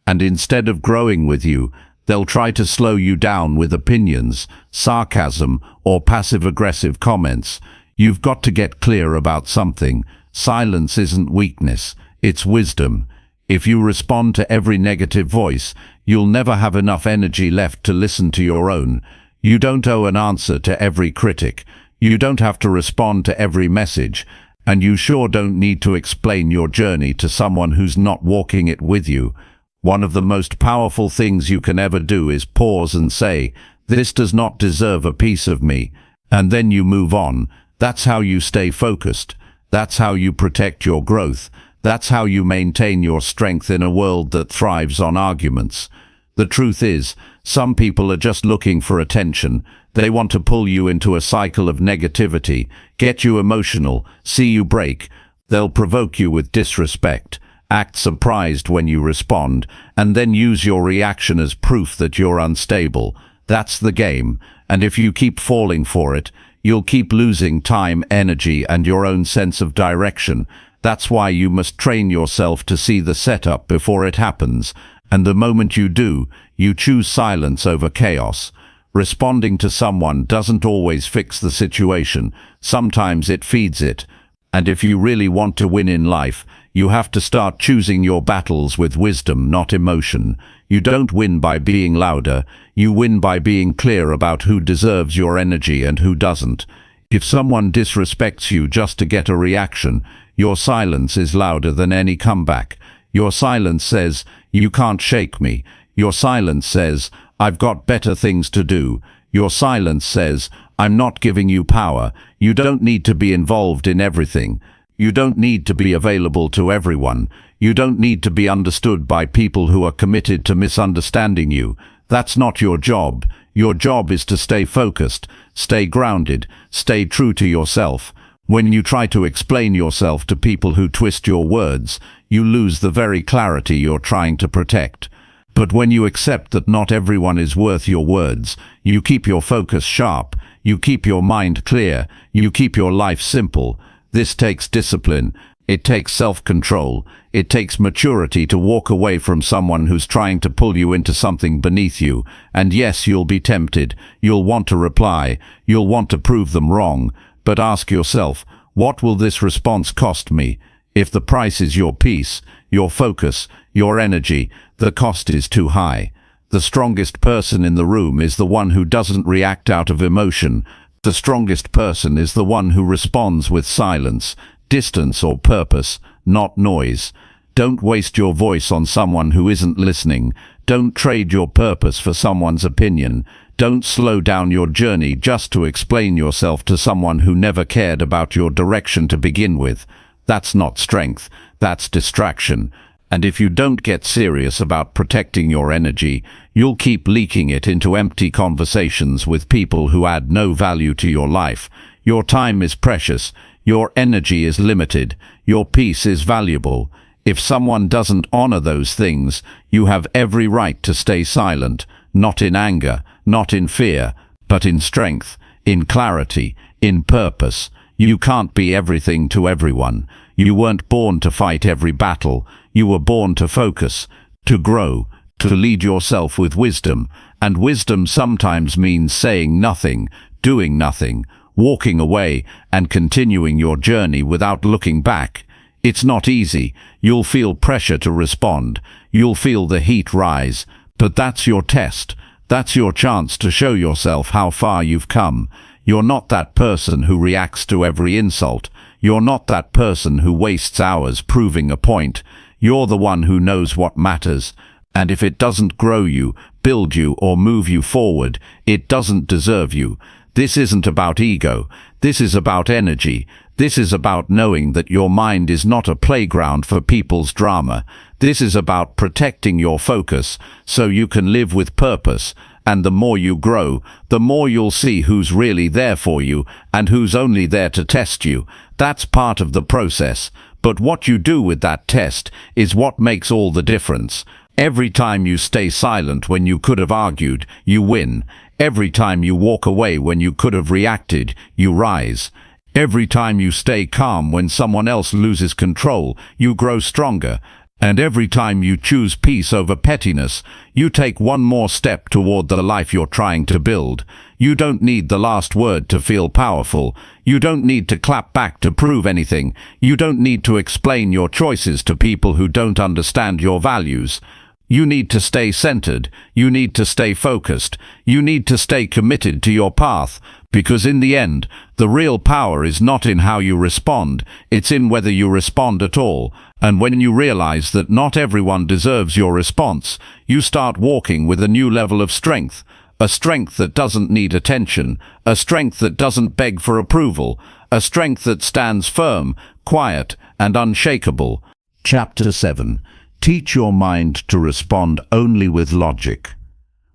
S1: And instead of growing with you, they'll try to slow you down with opinions, sarcasm, or passive-aggressive comments. You've got to get clear about something. Silence isn't weakness, it's wisdom. If you respond to every negative voice, you'll never have enough energy left to listen to your own. You don't owe an answer to every critic. You don't have to respond to every message. And you sure don't need to explain your journey to someone who's not walking it with you. One of the most powerful things you can ever do is pause and say, "This does not deserve a piece of me," and then you move on. That's how you stay focused. That's how you protect your growth. That's how you maintain your strength in a world that thrives on arguments. The truth is, some people are just looking for attention. They want to pull you into a cycle of negativity, get you emotional, see you break. They'll provoke you with disrespect, act surprised when you respond, and then use your reaction as proof that you're unstable. That's the game, and if you keep falling for it, you'll keep losing time, energy, and your own sense of direction. That's why you must train yourself to see the setup before it happens, and the moment you do, you choose silence over chaos. Responding to someone doesn't always fix the situation. Sometimes it feeds it. And if you really want to win in life, you have to start choosing your battles with wisdom, not emotion. You don't win by being louder. You win by being clear about who deserves your energy and who doesn't. If someone disrespects you just to get a reaction, your silence is louder than any comeback. Your silence says, "You can't shake me." Your silence says, "I've got better things to do." Your silence says, "I'm not giving you power." You don't need to be involved in everything. You don't need to be available to everyone. You don't need to be understood by people who are committed to misunderstanding you. That's not your job. Your job is to stay focused, stay grounded, stay true to yourself. When you try to explain yourself to people who twist your words, you lose the very clarity you're trying to protect. But when you accept that not everyone is worth your words, you keep your focus sharp, you keep your mind clear, you keep your life simple. This takes discipline. It takes self-control. It takes maturity to walk away from someone who's trying to pull you into something beneath you. And yes, you'll be tempted. You'll want to reply. You'll want to prove them wrong. But ask yourself, what will this response cost me? If the price is your peace, your focus, your energy, the cost is too high. The strongest person in the room is the one who doesn't react out of emotion. The strongest person is the one who responds with silence, distance, or purpose, not noise. Don't waste your voice on someone who isn't listening. Don't trade your purpose for someone's opinion. Don't slow down your journey just to explain yourself to someone who never cared about your direction to begin with. That's not strength, that's distraction. And if you don't get serious about protecting your energy, you'll keep leaking it into empty conversations with people who add no value to your life. Your time is precious. Your energy is limited. Your peace is valuable. If someone doesn't honor those things, you have every right to stay silent, not in anger, not in fear, but in strength, in clarity, in purpose. You can't be everything to everyone. You weren't born to fight every battle. You were born to focus, to grow, to lead yourself with wisdom. And wisdom sometimes means saying nothing, doing nothing, walking away, and continuing your journey without looking back. It's not easy. You'll feel pressure to respond. You'll feel the heat rise. But that's your test. That's your chance to show yourself how far you've come. You're not that person who reacts to every insult. You're not that person who wastes hours proving a point. You're the one who knows what matters. And if it doesn't grow you, build you, or move you forward, it doesn't deserve you. This isn't about ego. This is about energy. This is about knowing that your mind is not a playground for people's drama. This is about protecting your focus so you can live with purpose. And the more you grow, the more you'll see who's really there for you and who's only there to test you. That's part of the process. But what you do with that test is what makes all the difference. Every time you stay silent when you could have argued, you win. Every time you walk away when you could have reacted, you rise. Every time you stay calm when someone else loses control, you grow stronger. And every time you choose peace over pettiness, you take one more step toward the life you're trying to build. You don't need the last word to feel powerful. You don't need to clap back to prove anything. You don't need to explain your choices to people who don't understand your values. You need to stay centered. You need to stay focused. You need to stay committed to your path, because in the end, the real power is not in how you respond, it's in whether you respond at all. And when you realize that not everyone deserves your response, you start walking with a new level of strength, a strength that doesn't need attention, a strength that doesn't beg for approval, a strength that stands firm, quiet, and unshakable. Chapter 7. Teach your mind to respond only with logic.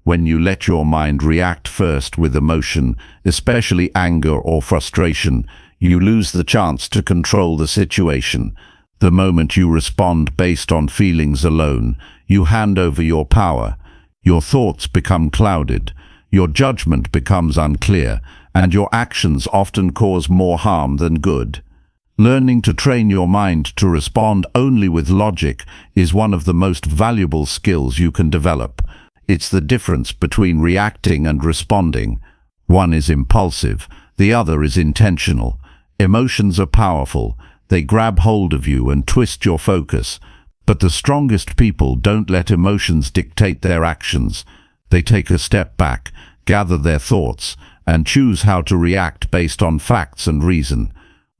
S1: When you let your mind react first with emotion, especially anger or frustration, you lose the chance to control the situation. The moment you respond based on feelings alone, you hand over your power. Your thoughts become clouded, your judgment becomes unclear, and your actions often cause more harm than good. Learning to train your mind to respond only with logic is one of the most valuable skills you can develop. It's the difference between reacting and responding. One is impulsive, the other is intentional. Emotions are powerful. They grab hold of you and twist your focus. But the strongest people don't let emotions dictate their actions. They take a step back, gather their thoughts, and choose how to react based on facts and reason.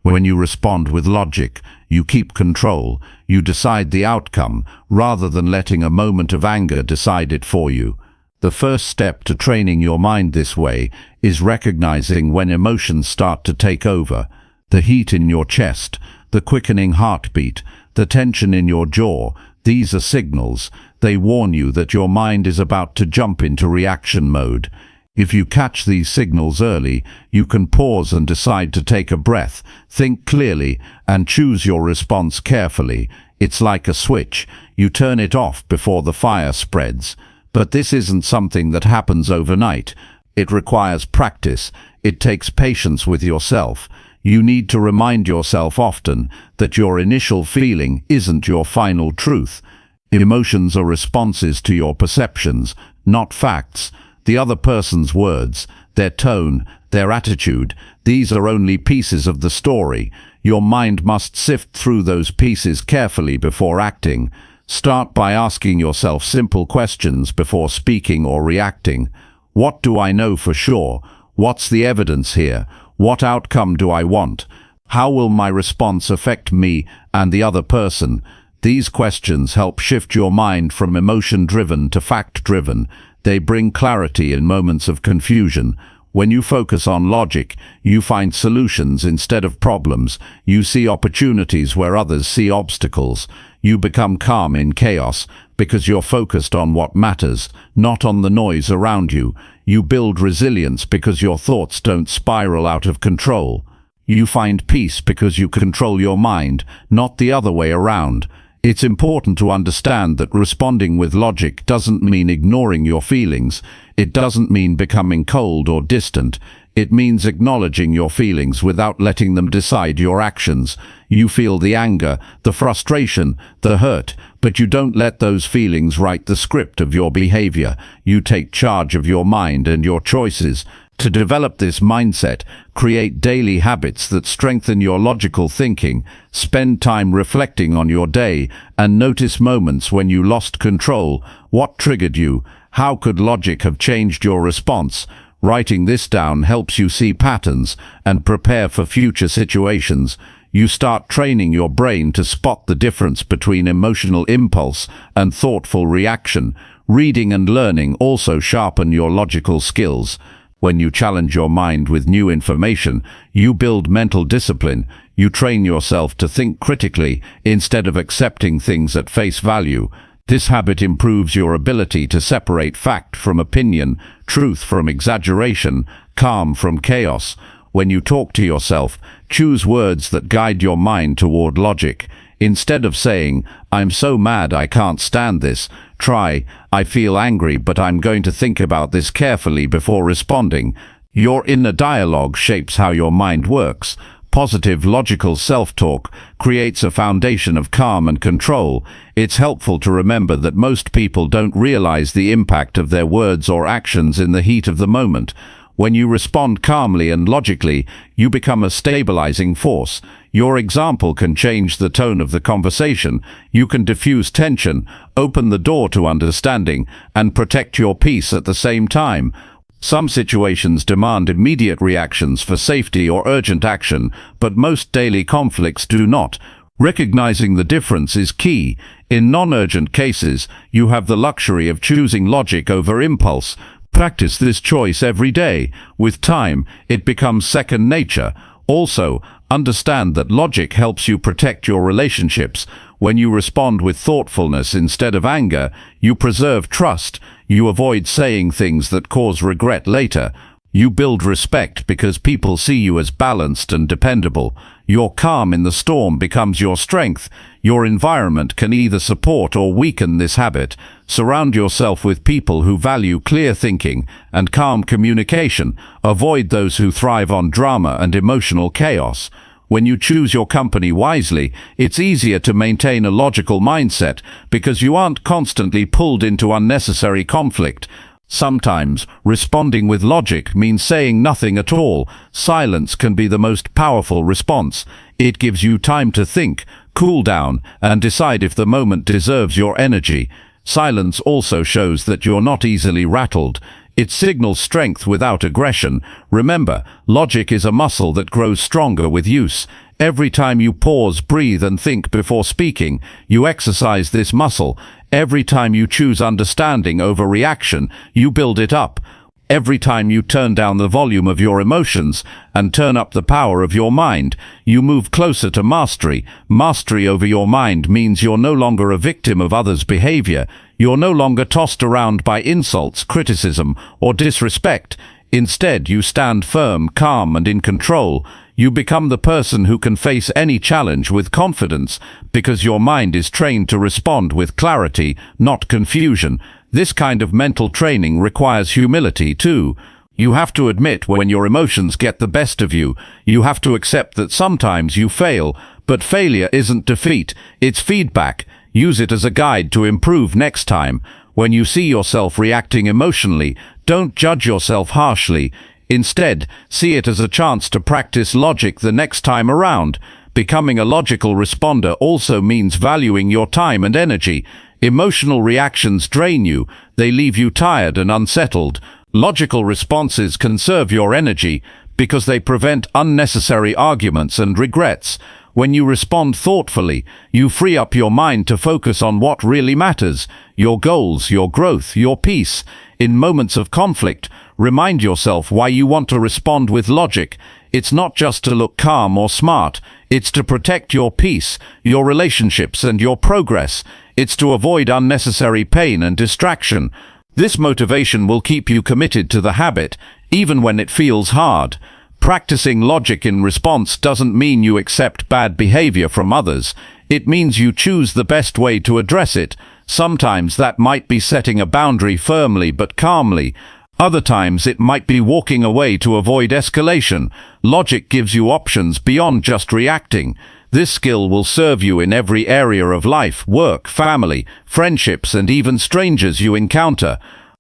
S1: When you respond with logic, you keep control. You decide the outcome, rather than letting a moment of anger decide it for you. The first step to training your mind this way is recognizing when emotions start to take over. The heat in your chest, the quickening heartbeat, the tension in your jaw, these are signals. They warn you that your mind is about to jump into reaction mode. If you catch these signals early, you can pause and decide to take a breath, think clearly, and choose your response carefully. It's like a switch. You turn it off before the fire spreads. But this isn't something that happens overnight. It requires practice. It takes patience with yourself. You need to remind yourself often that your initial feeling isn't your final truth. Emotions are responses to your perceptions, not facts. The other person's words, their tone, their attitude, these are only pieces of the story. Your mind must sift through those pieces carefully before acting. Start by asking yourself simple questions before speaking or reacting. What do I know for sure? What's the evidence here? What outcome do I want? How will my response affect me and the other person? These questions help shift your mind from emotion-driven to fact-driven. They bring clarity in moments of confusion. When you focus on logic, you find solutions instead of problems. You see opportunities where others see obstacles. You become calm in chaos because you're focused on what matters, not on the noise around you. You build resilience because your thoughts don't spiral out of control. You find peace because you control your mind, not the other way around. It's important to understand that responding with logic doesn't mean ignoring your feelings. It doesn't mean becoming cold or distant. It means acknowledging your feelings without letting them decide your actions. You feel the anger, the frustration, the hurt, but you don't let those feelings write the script of your behavior. You take charge of your mind and your choices. To develop this mindset, create daily habits that strengthen your logical thinking. Spend time reflecting on your day and notice moments when you lost control. What triggered you? How could logic have changed your response? Writing this down helps you see patterns and prepare for future situations. You start training your brain to spot the difference between emotional impulse and thoughtful reaction. Reading and learning also sharpen your logical skills. When you challenge your mind with new information, you build mental discipline. You train yourself to think critically instead of accepting things at face value. This habit improves your ability to separate fact from opinion, truth from exaggeration, calm from chaos. When you talk to yourself, choose words that guide your mind toward logic. Instead of saying, "I'm so mad I can't stand this," try, "I feel angry but I'm going to think about this carefully before responding." Your inner dialogue shapes how your mind works. Positive, logical self-talk creates a foundation of calm and control. It's helpful to remember that most people don't realize the impact of their words or actions in the heat of the moment. When you respond calmly and logically, you become a stabilizing force. Your example can change the tone of the conversation. You can diffuse tension, open the door to understanding, and protect your peace at the same time. Some situations demand immediate reactions for safety or urgent action, but most daily conflicts do not. Recognizing the difference is key. In non-urgent cases, you have the luxury of choosing logic over impulse. Practice this choice every day. With time, it becomes second nature. Also, understand that logic helps you protect your relationships. When you respond with thoughtfulness instead of anger, you preserve trust. You avoid saying things that cause regret later. You build respect because people see you as balanced and dependable. Your calm in the storm becomes your strength. Your environment can either support or weaken this habit. Surround yourself with people who value clear thinking and calm communication. Avoid those who thrive on drama and emotional chaos. When you choose your company wisely, it's easier to maintain a logical mindset because you aren't constantly pulled into unnecessary conflict. Sometimes, responding with logic means saying nothing at all. Silence can be the most powerful response. It gives you time to think, cool down, and decide if the moment deserves your energy. Silence also shows that you're not easily rattled. It signals strength without aggression. Remember, logic is a muscle that grows stronger with use. Every time you pause, breathe, and think before speaking, you exercise this muscle. Every time you choose understanding over reaction, you build it up. Every time you turn down the volume of your emotions and turn up the power of your mind, you move closer to mastery. Mastery over your mind means you're no longer a victim of others' behavior. You're no longer tossed around by insults, criticism, or disrespect. Instead, you stand firm, calm, and in control. You become the person who can face any challenge with confidence because your mind is trained to respond with clarity, not confusion. This kind of mental training requires humility too. You have to admit when your emotions get the best of you. You have to accept that sometimes you fail, but failure isn't defeat, it's feedback. Use it as a guide to improve next time. When you see yourself reacting emotionally, don't judge yourself harshly. Instead, see it as a chance to practice logic the next time around. Becoming a logical responder also means valuing your time and energy. Emotional reactions drain you. They leave you tired and unsettled. Logical responses conserve your energy because they prevent unnecessary arguments and regrets. When you respond thoughtfully, you free up your mind to focus on what really matters: your goals, your growth, your peace. In moments of conflict, remind yourself why you want to respond with logic. It's not just to look calm or smart. It's to protect your peace, your relationships, and your progress. It's to avoid unnecessary pain and distraction. This motivation will keep you committed to the habit, even when it feels hard. Practicing logic in response doesn't mean you accept bad behavior from others. It means you choose the best way to address it. Sometimes that might be setting a boundary firmly but calmly. Other times it might be walking away to avoid escalation. Logic gives you options beyond just reacting. This skill will serve you in every area of life: work, family, friendships, and even strangers you encounter.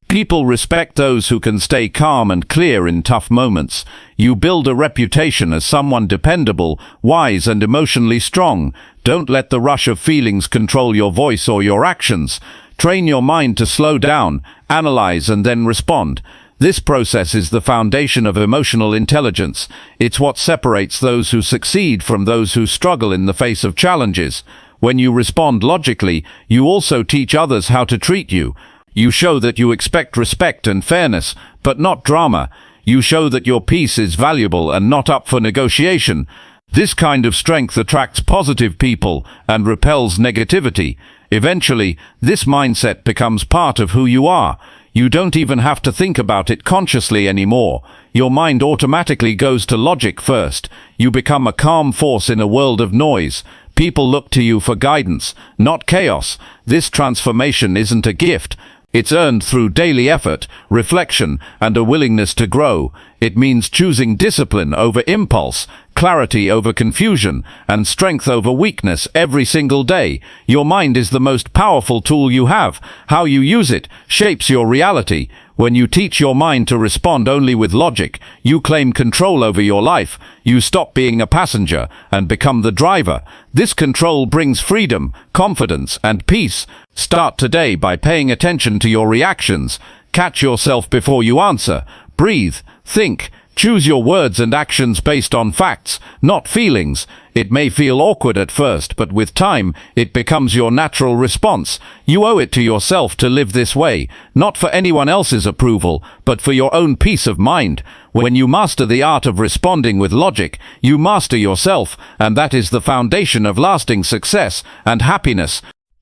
S1: People respect those who can stay calm and clear in tough moments. You build a reputation as someone dependable, wise, and emotionally strong. Don't let the rush of feelings control your voice or your actions. Train your mind to slow down, analyze, and then respond. This process is the foundation of emotional intelligence. It's what separates those who succeed from those who struggle in the face of challenges. When you respond logically, you also teach others how to treat you. You show that you expect respect and fairness, but not drama. You show that your peace is valuable and not up for negotiation. This kind of strength attracts positive people and repels negativity. Eventually, this mindset becomes part of who you are. You don't even have to think about it consciously anymore. Your mind automatically goes to logic first. You become a calm force in a world of noise. People look to you for guidance, not chaos. This transformation isn't a gift. It's earned through daily effort, reflection, and a willingness to grow. It means choosing discipline over impulse, clarity over confusion, and strength over weakness every single day. Your mind is the most powerful tool you have. How you use it shapes your reality. When you teach your mind to respond only with logic, you claim control over your life. You stop being a passenger and become the driver. This control brings freedom, confidence, and peace. Start today by paying attention to your reactions. Catch yourself before you answer. Breathe, think, choose your words and actions based on facts, not feelings. It may feel awkward at first, but with time, it becomes your natural response. You owe it to yourself to live this way, not for anyone else's approval, but for your own peace of mind. When you master the art of responding with logic, you master yourself, and that is the foundation of lasting success and happiness.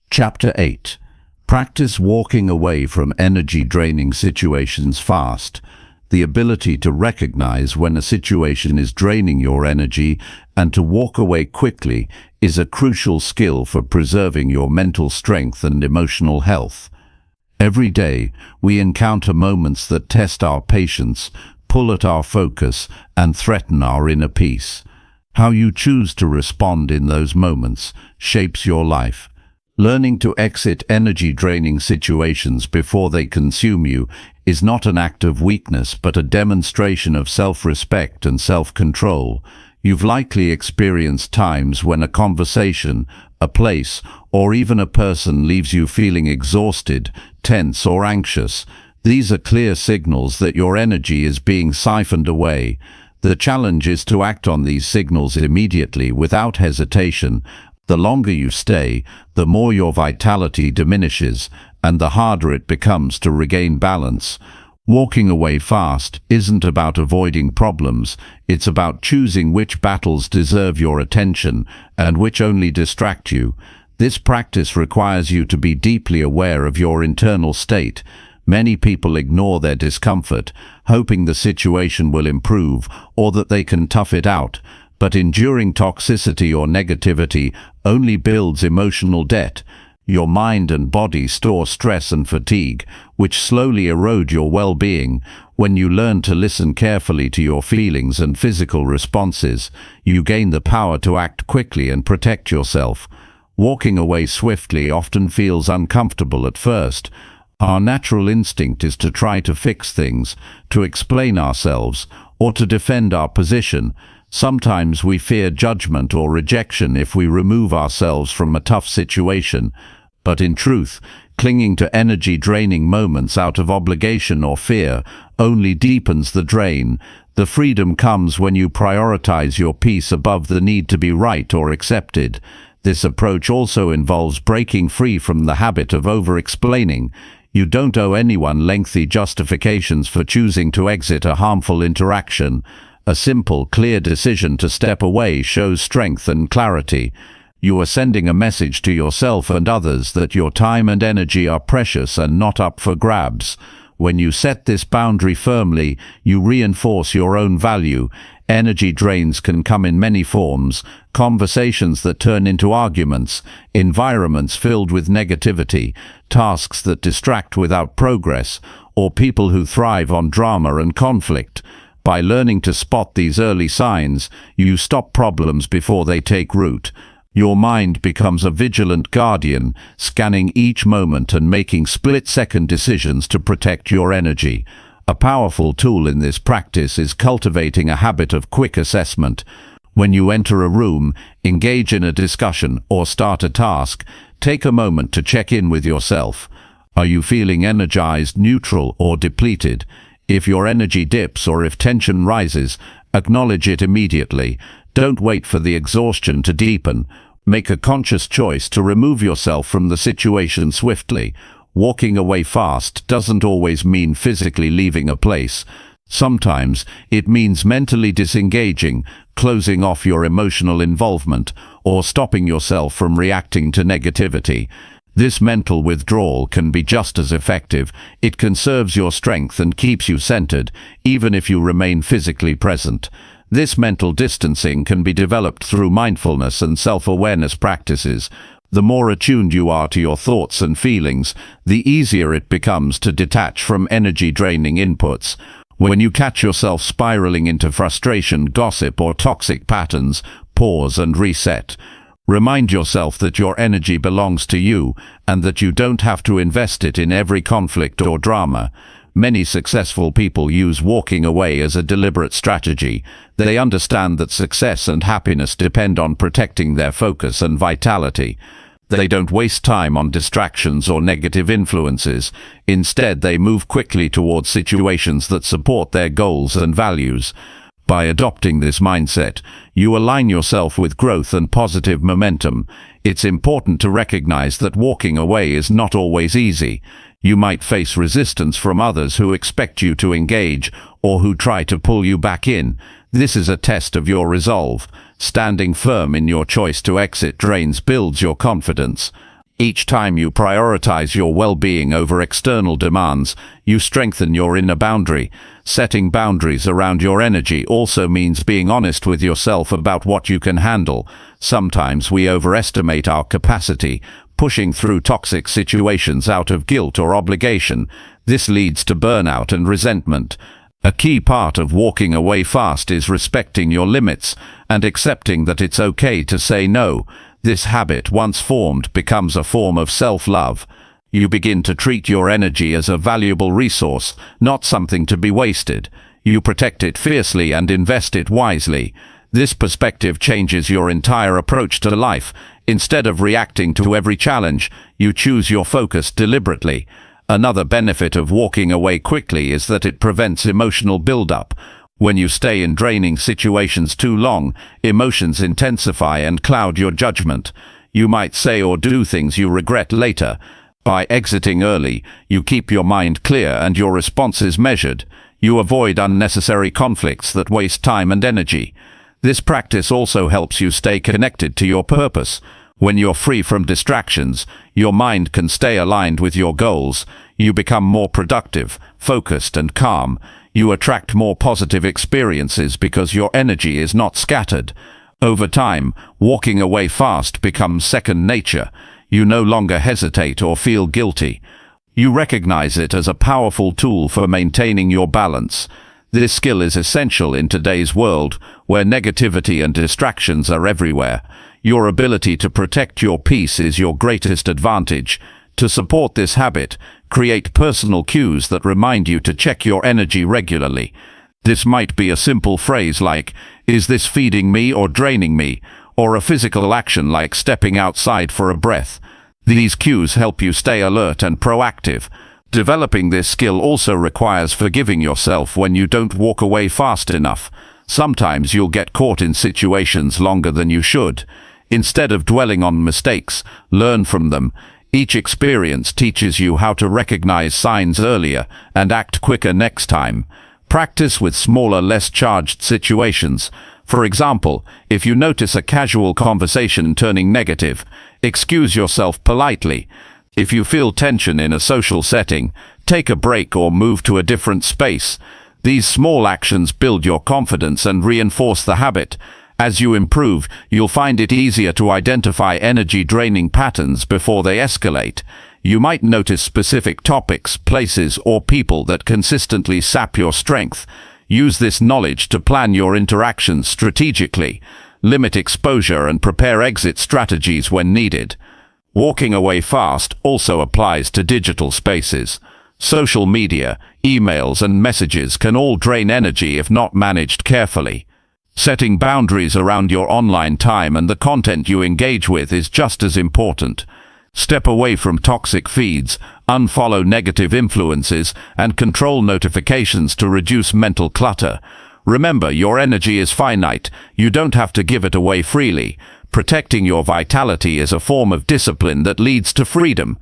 S2: Chapter 8. Practice walking away from energy-draining situations fast. The ability to recognize when a situation is draining your energy and to walk away quickly is a crucial skill for preserving your mental strength and emotional health. Every day, we encounter moments that test our patience, pull at our focus, and threaten our inner peace. How you choose to respond in those moments shapes your life. Learning to exit energy-draining situations before they consume you is not an act of weakness but a demonstration of self-respect and self-control. You've likely experienced times when a conversation, a place, or even a person leaves you feeling exhausted, tense, or anxious. These are clear signals that your energy is being siphoned away. The challenge is to act on these signals immediately without hesitation. The longer you stay, the more your vitality diminishes, and the harder it becomes to regain balance. Walking away fast isn't about avoiding problems, it's about choosing which battles deserve your attention and which only distract you. This practice requires you to be deeply aware of your internal state. Many people ignore their discomfort, hoping the situation will improve or that they can tough it out. But enduring toxicity or negativity only builds emotional debt. Your mind and body store stress and fatigue, which slowly erode your well-being. When you learn to listen carefully to your feelings and physical responses, you gain the power to act quickly and protect yourself. Walking away swiftly often feels uncomfortable at first. Our natural instinct is to try to fix things, to explain ourselves, or to defend our position. Sometimes we fear judgment or rejection if we remove ourselves from a tough situation. But in truth, clinging to energy-draining moments out of obligation or fear only deepens the drain. The freedom comes when you prioritize your peace above the need to be right or accepted. This approach also involves breaking free from the habit of over-explaining. You don't owe anyone lengthy justifications for choosing to exit a harmful interaction. A simple, clear decision to step away shows strength and clarity. You are sending a message to yourself and others that your time and energy are precious and not up for grabs. When you set this boundary firmly, you reinforce your own value. Energy drains can come in many forms: conversations that turn into arguments, environments filled with negativity, tasks that distract without progress, or people who thrive on drama and conflict. By learning to spot these early signs, you stop problems before they take root. Your mind becomes a vigilant guardian, scanning each moment and making split-second decisions to protect your energy. A powerful tool in this practice is cultivating a habit of quick assessment. When you enter a room, engage in a discussion, or start a task, take a moment to check in with yourself. Are you feeling energized, neutral, or depleted? If your energy dips or if tension rises, acknowledge it immediately. Don't wait for the exhaustion to deepen. Make a conscious choice to remove yourself from the situation swiftly. Walking away fast doesn't always mean physically leaving a place.
S1: Sometimes it means mentally disengaging, closing off your emotional involvement, or stopping yourself from reacting to negativity. This mental withdrawal can be just as effective. It conserves your strength and keeps you centered, even if you remain physically present. This mental distancing can be developed through mindfulness and self-awareness practices. The more attuned you are to your thoughts and feelings, the easier it becomes to detach from energy-draining inputs. When you catch yourself spiraling into frustration, gossip, or toxic patterns, pause and reset. Remind yourself that your energy belongs to you and that you don't have to invest it in every conflict or drama. Many successful people use walking away as a deliberate strategy. They understand that success and happiness depend on protecting their focus and vitality. They don't waste time on distractions or negative influences. Instead, they move quickly towards situations that support their goals and values. By adopting this mindset, you align yourself with growth and positive momentum. It's important to recognize that walking away is not always easy. You might face resistance from others who expect you to engage or who try to pull you back in. This is a test of your resolve. Standing firm in your choice to exit drains builds your confidence. Each time you prioritize your well-being over external demands, you strengthen your inner boundary. Setting boundaries around your energy also means being honest with yourself about what you can handle. Sometimes we overestimate our capacity, pushing through toxic situations out of guilt or obligation. This leads to burnout and resentment. A key part of walking away fast is respecting your limits and accepting that it's okay to say no. This habit, once formed, becomes a form of self-love. You begin to treat your energy as a valuable resource, not something to be wasted. You protect it fiercely and invest it wisely. This perspective changes your entire approach to life. Instead of reacting to every challenge, you choose your focus deliberately. Another benefit of walking away quickly is that it prevents emotional buildup. When you stay in draining situations too long, emotions intensify and cloud your judgment. You might say or do things you regret later. By exiting early, you keep your mind clear and your responses measured. You avoid unnecessary conflicts that waste time and energy. This practice also helps you stay connected to your purpose. When you're free from distractions, your mind can stay aligned with your goals. You become more productive, focused, and calm. You attract more positive experiences because your energy is not scattered. Over time, walking away fast becomes second nature. You no longer hesitate or feel guilty. You recognize it as a powerful tool for maintaining your balance. This skill is essential in today's world, where negativity and distractions are everywhere. Your ability to protect your peace is your greatest advantage. To support this habit, create personal cues that remind you to check your energy regularly. This might be a simple phrase like, "Is this feeding me or draining me?" or a physical action like stepping outside for a breath. These cues help you stay alert and proactive. Developing this skill also requires forgiving yourself when you don't walk away fast enough. Sometimes you'll get caught in situations longer than you should. Instead of dwelling on mistakes, learn from them. Each experience teaches you how to recognize signs earlier and act quicker next time. Practice with smaller, less charged situations. For example, if you notice a casual conversation turning negative, excuse yourself politely. If you feel tension in a social setting, take a break or move to a different space. These small actions build your confidence and reinforce the habit. As you improve, you'll find it easier to identify energy-draining patterns before they escalate. You might notice specific topics, places, or people that consistently sap your strength. Use this knowledge to plan your interactions strategically. Limit exposure and prepare exit strategies when needed. Walking away fast also applies to digital spaces. Social media, emails, and messages can all drain energy if not managed carefully. Setting boundaries around your online time and the content you engage with is just as important. Step away from toxic feeds, unfollow negative influences, and control notifications to reduce mental clutter. Remember, your energy is finite. You don't have to give it away freely. Protecting your vitality is a form of discipline that leads to freedom.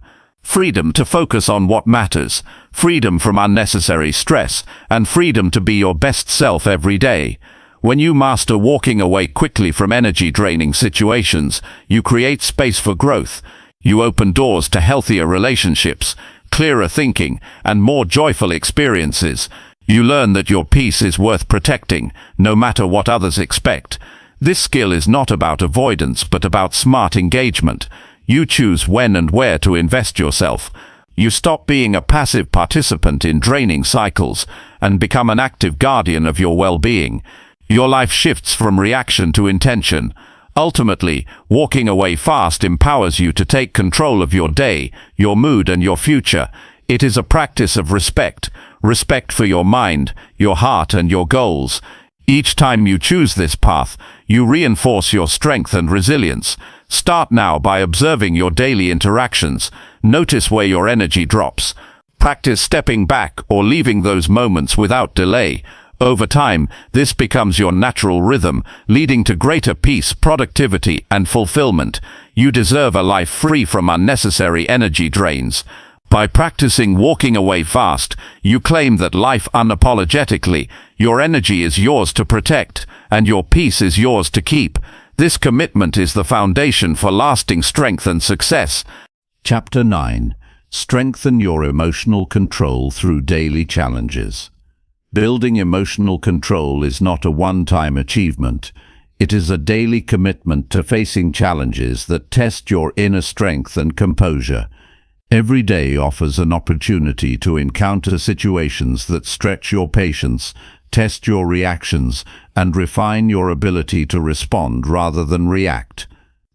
S2: freedom to focus on what matters, freedom from unnecessary stress, and freedom to be your best self every day. When you master walking away quickly from energy-draining situations, you create space for growth. You open doors to healthier relationships, clearer thinking, and more joyful experiences. You learn that your peace is worth protecting, no matter what others expect. This skill is not about avoidance, but about smart engagement. You choose when and where to invest yourself. You stop being a passive participant in draining cycles and become an active guardian of your well-being. Your life shifts from reaction to intention. Ultimately, walking away fast empowers you to take control of your day, your mood, and your future. It is a practice of respect for your mind, your heart, and your goals. Each time you choose this path, you reinforce your strength and resilience. Start now by observing your daily interactions. Notice where your energy drops. Practice stepping back or leaving those moments without delay. Over time, this becomes your natural rhythm, leading to greater peace, productivity, and fulfillment. You deserve a life free from unnecessary energy drains. By practicing walking away fast, you claim that life unapologetically. Your energy is yours to protect, and your peace is yours to keep. This commitment is the foundation for lasting strength and success.
S1: Chapter 9. Strengthen your emotional control through daily challenges. Building emotional control is not a one-time achievement. It is a daily commitment to facing challenges that test your inner strength and composure. Every day offers an opportunity to encounter situations that stretch your patience, test your reactions, and refine your ability to respond rather than react.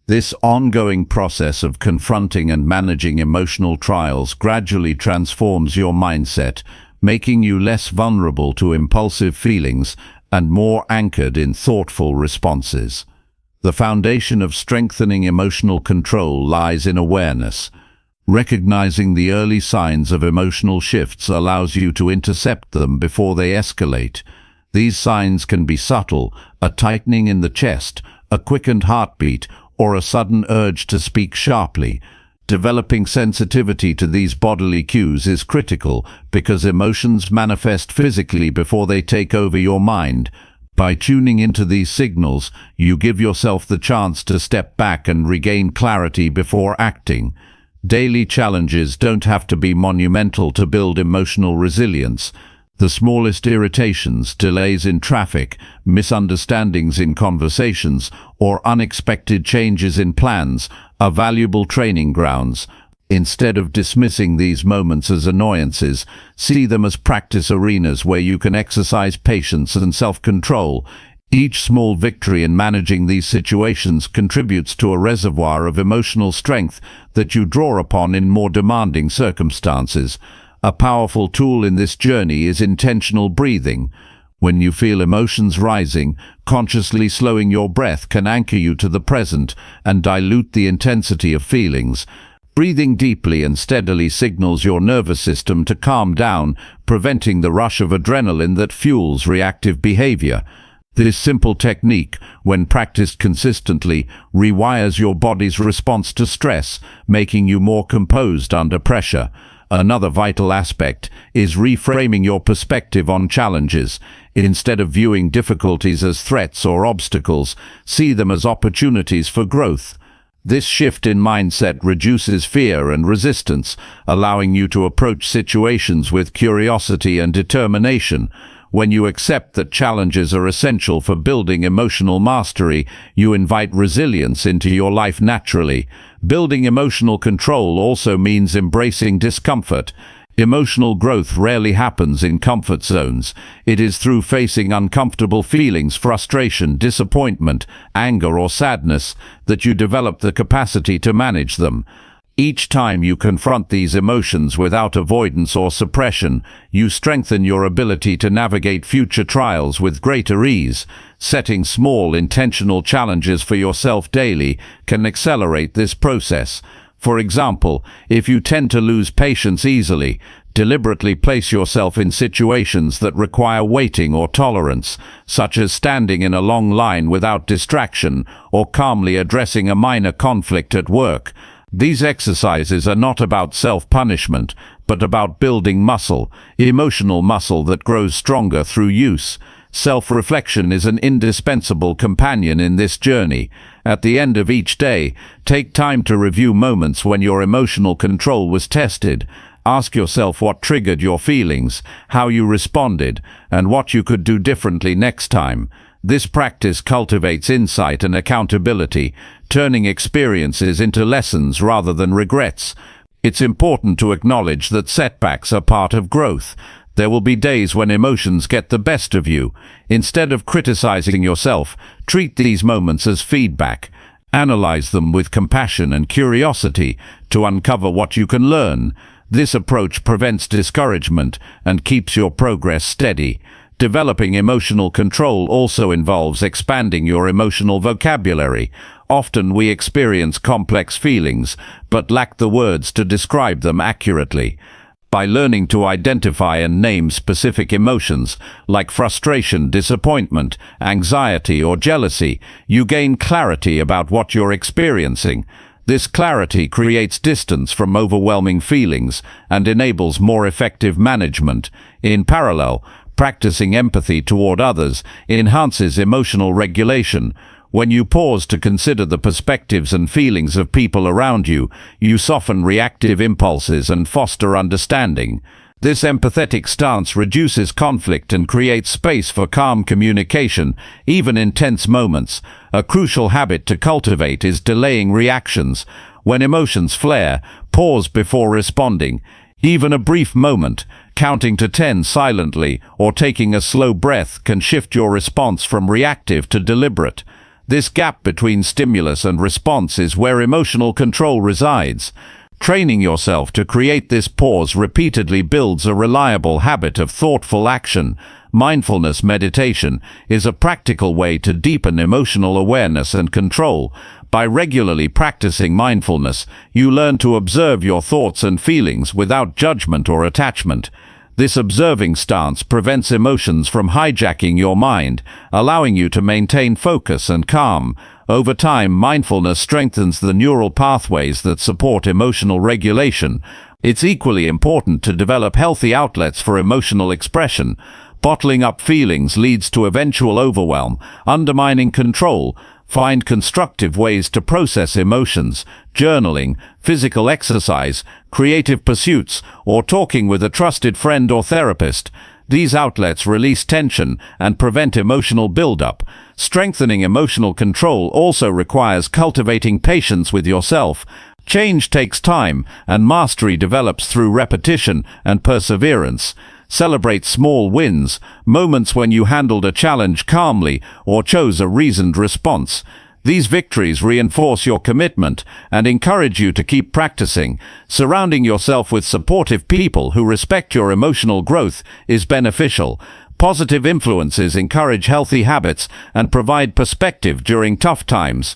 S1: This ongoing process of confronting and managing emotional trials gradually transforms your mindset, making you less vulnerable to impulsive feelings and more anchored in thoughtful responses. The foundation of strengthening emotional control lies in awareness. Recognizing the early signs of emotional shifts allows you to intercept them before they escalate. These signs can be subtle: a tightening in the chest, a quickened heartbeat, or a sudden urge to speak sharply. Developing sensitivity to these bodily cues is critical because emotions manifest physically before they take over your mind. By tuning into these signals, you give yourself the chance to step back and regain clarity before acting. Daily challenges don't have to be monumental to build emotional resilience. The smallest irritations, delays in traffic, misunderstandings in conversations, or unexpected changes in plans are valuable training grounds. Instead of dismissing these moments as annoyances, see them as practice arenas where you can exercise patience and self-control. Each small victory in managing these situations contributes to a reservoir of emotional strength that you draw upon in more demanding circumstances. A powerful tool in this journey is intentional breathing. When you feel emotions rising, consciously slowing your breath can anchor you to the present and dilute the intensity of feelings. Breathing deeply and steadily signals your nervous system to calm down, preventing the rush of adrenaline that fuels reactive behavior. This simple technique, when practiced consistently, rewires your body's response to stress, making you more composed under pressure. Another vital aspect is reframing your perspective on challenges. Instead of viewing difficulties as threats or obstacles, see them as opportunities for growth. This shift in mindset reduces fear and resistance, allowing you to approach situations with curiosity and determination. When you accept that challenges are essential for building emotional mastery, you invite resilience into your life naturally. Building emotional control also means embracing discomfort. Emotional growth rarely happens in comfort zones. It is through facing uncomfortable feelings, frustration, disappointment, anger, or sadness that you develop the capacity to manage them. Each time you confront these emotions without avoidance or suppression, you strengthen your ability to navigate future trials with greater ease. Setting small, intentional challenges for yourself daily can accelerate this process. For example, if you tend to lose patience easily, deliberately place yourself in situations that require waiting or tolerance, such as standing in a long line without distraction or calmly addressing a minor conflict at work. These exercises are not about self-punishment, but about building muscle, emotional muscle that grows stronger through use. Self-reflection is an indispensable companion in this journey. At the end of each day, take time to review moments when your emotional control was tested. Ask yourself what triggered your feelings, how you responded, and what you could do differently next time. This practice cultivates insight and accountability, turning experiences into lessons rather than regrets. It's important to acknowledge that setbacks are part of growth. There will be days when emotions get the best of you. Instead of criticizing yourself, treat these moments as feedback. Analyze them with compassion and curiosity to uncover what you can learn. This approach prevents discouragement and keeps your progress steady. Developing emotional control also involves expanding your emotional vocabulary. Often we experience complex feelings, but lack the words to describe them accurately. By learning to identify and name specific emotions, like frustration, disappointment, anxiety, or jealousy, you gain clarity about what you're experiencing. This clarity creates distance from overwhelming feelings and enables more effective management. In parallel, practicing empathy toward others enhances emotional regulation. When you pause to consider the perspectives and feelings of people around you, you soften reactive impulses and foster understanding. This empathetic stance reduces conflict and creates space for calm communication, even in tense moments. A crucial habit to cultivate is delaying reactions. When emotions flare, pause before responding. Even a brief moment, counting to 10 silently or taking a slow breath, can shift your response from reactive to deliberate. This gap between stimulus and response is where emotional control resides. Training yourself to create this pause repeatedly builds a reliable habit of thoughtful action. Mindfulness meditation is a practical way to deepen emotional awareness and control. By regularly practicing mindfulness, you learn to observe your thoughts and feelings without judgment or attachment. This observing stance prevents emotions from hijacking your mind, allowing you to maintain focus and calm. Over time, mindfulness strengthens the neural pathways that support emotional regulation. It's equally important to develop healthy outlets for emotional expression. Bottling up feelings leads to eventual overwhelm, undermining control. Find constructive ways to process emotions. Journaling, physical exercise, creative pursuits, or talking with a trusted friend or therapist. These outlets release tension and prevent emotional buildup. Strengthening emotional control also requires cultivating patience with yourself. Change takes time, and mastery develops through repetition and perseverance. Celebrate small wins, moments when you handled a challenge calmly or chose a reasoned response. These victories reinforce your commitment and encourage you to keep practicing. Surrounding yourself with supportive people who respect your emotional growth is beneficial. Positive influences encourage healthy habits and provide perspective during tough times.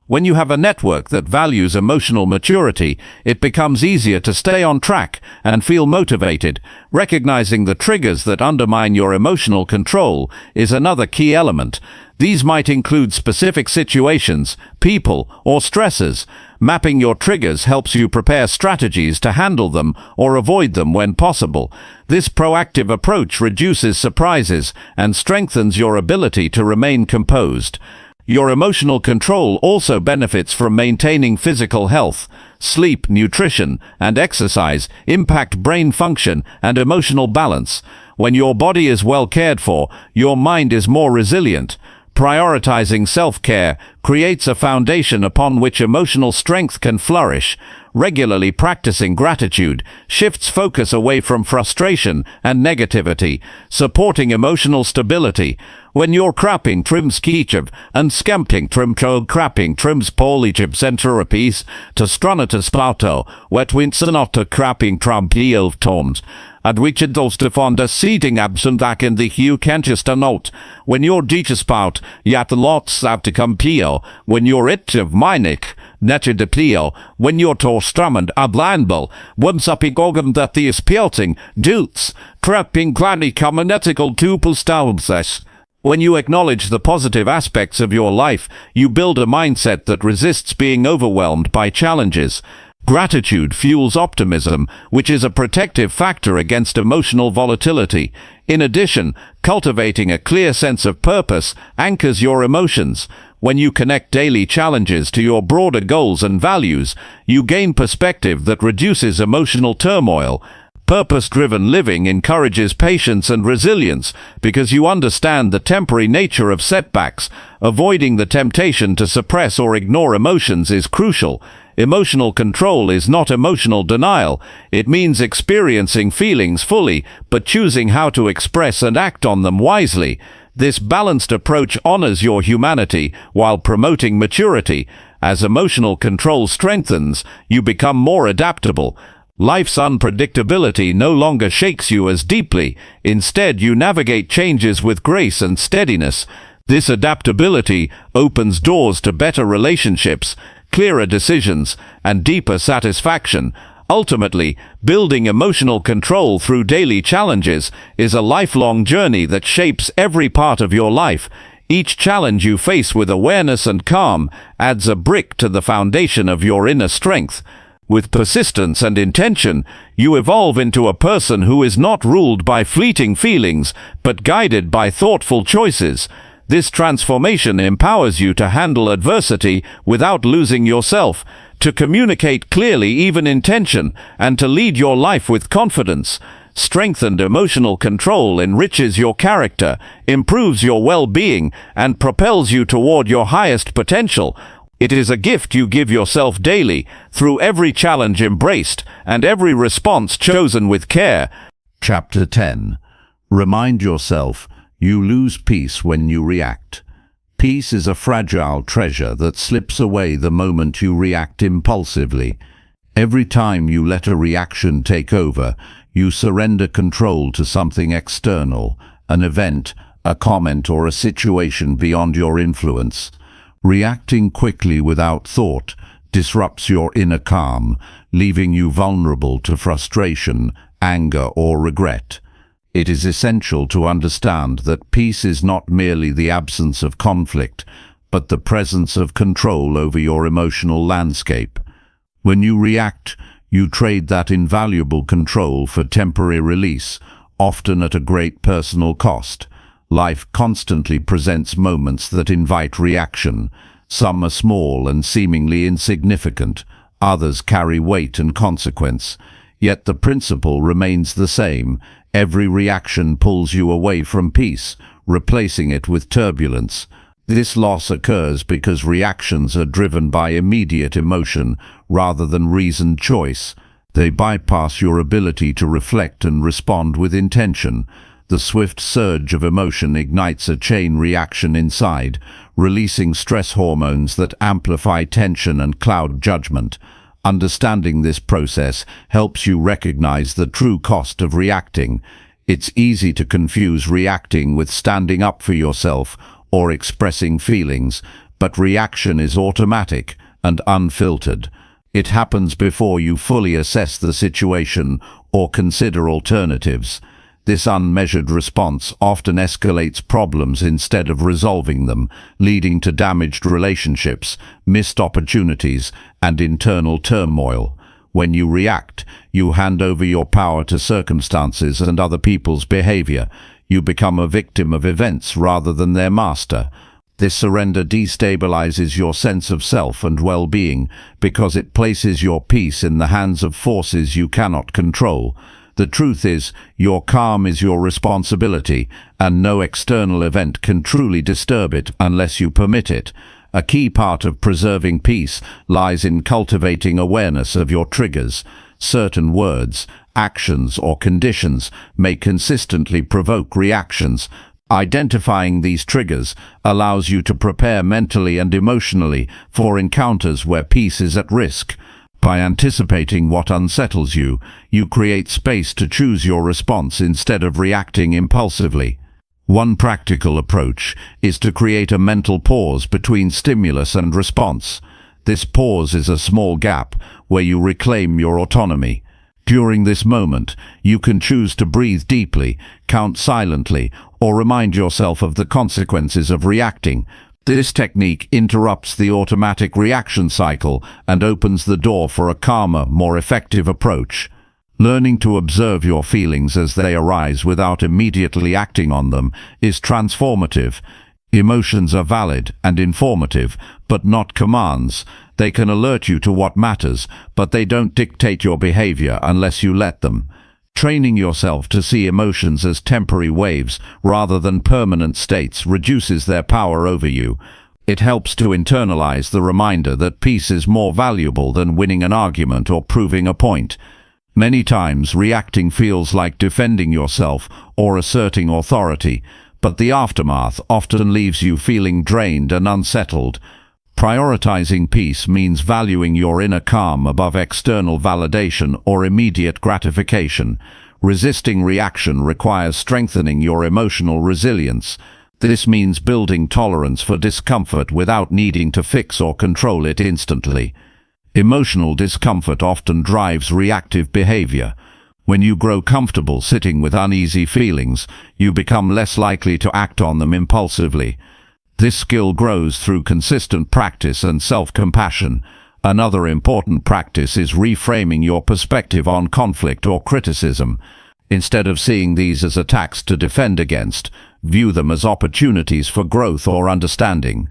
S1: When you have a network that values emotional maturity, it becomes easier to stay on track and feel motivated. Recognizing the triggers that undermine your emotional control is another key element. These might include specific situations, people, or stressors. Mapping your triggers helps you prepare strategies to handle them or avoid them when possible. This proactive approach reduces surprises and strengthens your ability to remain composed. Your emotional control also benefits from maintaining physical health. Sleep, nutrition, and exercise impact brain function and emotional balance. When your body is well cared for, your mind is more resilient. Prioritizing self-care creates a foundation upon which emotional strength can flourish. Regularly practicing gratitude shifts focus away from frustration and negativity, supporting emotional stability. When you're crapping trims kichev and skempting trim chog crapping trims polichib centerpiece to stranatus sparto, wet winsanota crapping trampeel toms. Adwichidol Stefanda seating absent back in the hue Canchester note. When you're spout, yat lots out to compio, when you're it of minik, netter de plio, when you're torstramand ablandbel, once up igogum that the spelting, dutes, trapping granny commonetical tupel stalmses. When you acknowledge the positive aspects of your life, you build a mindset that resists being overwhelmed by challenges. Gratitude fuels optimism, which is a protective factor against emotional volatility. In addition, cultivating a clear sense of purpose anchors your emotions. When you connect daily challenges to your broader goals and values, you gain perspective that reduces emotional turmoil. Purpose-driven living encourages patience and resilience because you understand the temporary nature of setbacks. Avoiding the temptation to suppress or ignore emotions is crucial. Emotional control is not emotional denial. It means experiencing feelings fully, but choosing how to express and act on them wisely. This balanced approach honors your humanity while promoting maturity. As emotional control strengthens, you become more adaptable. Life's unpredictability no longer shakes you as deeply. Instead, you navigate changes with grace and steadiness. This adaptability opens doors to better relationships, clearer decisions, and deeper satisfaction. Ultimately, building emotional control through daily challenges is a lifelong journey that shapes every part of your life. Each challenge you face with awareness and calm adds a brick to the foundation of your inner strength. With persistence and intention, you evolve into a person who is not ruled by fleeting feelings, but guided by thoughtful choices. This transformation empowers you to handle adversity without losing yourself, to communicate clearly even in tension, and to lead your life with confidence. Strengthened emotional control enriches your character, improves your well-being, and propels you toward your highest potential. It is a gift you give yourself daily, through every challenge embraced and every response chosen with care.
S2: Chapter 10. Remind yourself, you lose peace when you react. Peace is a fragile treasure that slips away the moment you react impulsively. Every time you let a reaction take over, you surrender control to something external, an event, a comment, or a situation beyond your influence. Reacting quickly without thought disrupts your inner calm, leaving you vulnerable to frustration, anger, or regret. It is essential to understand that peace is not merely the absence of conflict, but the presence of control over your emotional landscape. When you react, you trade that invaluable control for temporary release, often at a great personal cost. Life constantly presents moments that invite reaction. Some are small and seemingly insignificant, others carry weight and consequence. Yet the principle remains the same. Every reaction pulls you away from peace, replacing it with turbulence. This loss occurs because reactions are driven by immediate emotion rather than reasoned choice. They bypass your ability to reflect and respond with intention. The swift surge of emotion ignites a chain reaction inside, releasing stress hormones that amplify tension and cloud judgment. Understanding this process helps you recognize the true cost of reacting. It's easy to confuse reacting with standing up for yourself or expressing feelings, but reaction is automatic and unfiltered. It happens before you fully assess the situation or consider alternatives. This unmeasured response often escalates problems instead of resolving them, leading to damaged relationships, missed opportunities, and internal turmoil. When you react, you hand over your power to circumstances and other people's behavior. You become a victim of events rather than their master. This surrender destabilizes your sense of self and well-being because it places your peace in the hands of forces you cannot control. The truth is, your calm is your responsibility, and no external event can truly disturb it unless you permit it. A key part of preserving peace lies in cultivating awareness of your triggers. Certain words, actions, or conditions may consistently provoke reactions. Identifying these triggers allows you to prepare mentally and emotionally for encounters where peace is at risk. By anticipating what unsettles you, you create space to choose your response instead of reacting impulsively. One practical approach is to create a mental pause between stimulus and response. This pause is a small gap where you reclaim your autonomy.
S1: During this moment, you can choose to breathe deeply, count silently, or remind yourself of the consequences of reacting. This technique interrupts the automatic reaction cycle and opens the door for a calmer, more effective approach. Learning to observe your feelings as they arise without immediately acting on them is transformative. Emotions are valid and informative, but not commands. They can alert you to what matters, but they don't dictate your behavior unless you let them. Training yourself to see emotions as temporary waves rather than permanent states reduces their power over you. It helps to internalize the reminder that peace is more valuable than winning an argument or proving a point. Many times, reacting feels like defending yourself or asserting authority, but the aftermath often leaves you feeling drained and unsettled. Prioritizing peace means valuing your inner calm above external validation or immediate gratification. Resisting reaction requires strengthening your emotional resilience. This means building tolerance for discomfort without needing to fix or control it instantly. Emotional discomfort often drives reactive behavior. When you grow comfortable sitting with uneasy feelings, you become less likely to act on them impulsively. This skill grows through consistent practice and self-compassion. Another important practice is reframing your perspective on conflict or criticism. Instead of seeing these as attacks to defend against, view them as opportunities for growth or understanding.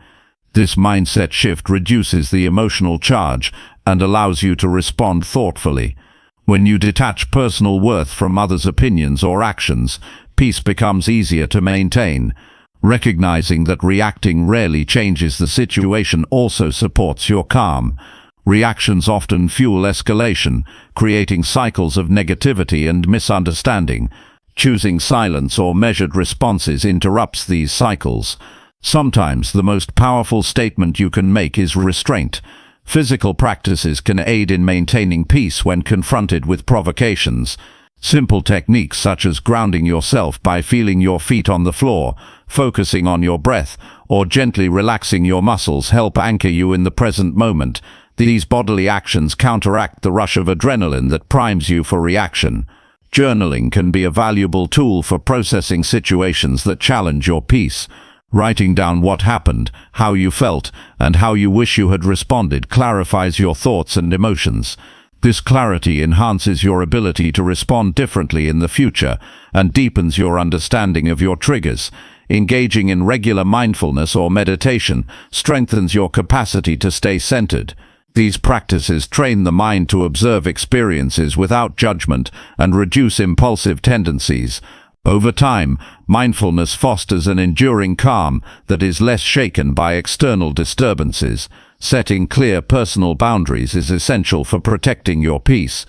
S1: This mindset shift reduces the emotional charge and allows you to respond thoughtfully. When you detach personal worth from others' opinions or actions, peace becomes easier to maintain. Recognizing that reacting rarely changes the situation also supports your calm. Reactions often fuel escalation, creating cycles of negativity and misunderstanding. Choosing silence or measured responses interrupts these cycles. Sometimes the most powerful statement you can make is restraint. Physical practices can aid in maintaining peace when confronted with provocations. Simple techniques such as grounding yourself by feeling your feet on the floor, focusing on your breath, or gently relaxing your muscles help anchor you in the present moment. These bodily actions counteract the rush of adrenaline that primes you for reaction. Journaling can be a valuable tool for processing situations that challenge your peace. Writing down what happened, how you felt, and how you wish you had responded clarifies your thoughts and emotions. This clarity enhances your ability to respond differently in the future and deepens your understanding of your triggers. Engaging in regular mindfulness or meditation strengthens your capacity to stay centered. These practices train the mind to observe experiences without judgment and reduce impulsive tendencies. Over time, mindfulness fosters an enduring calm that is less shaken by external disturbances. Setting clear personal boundaries is essential for protecting your peace.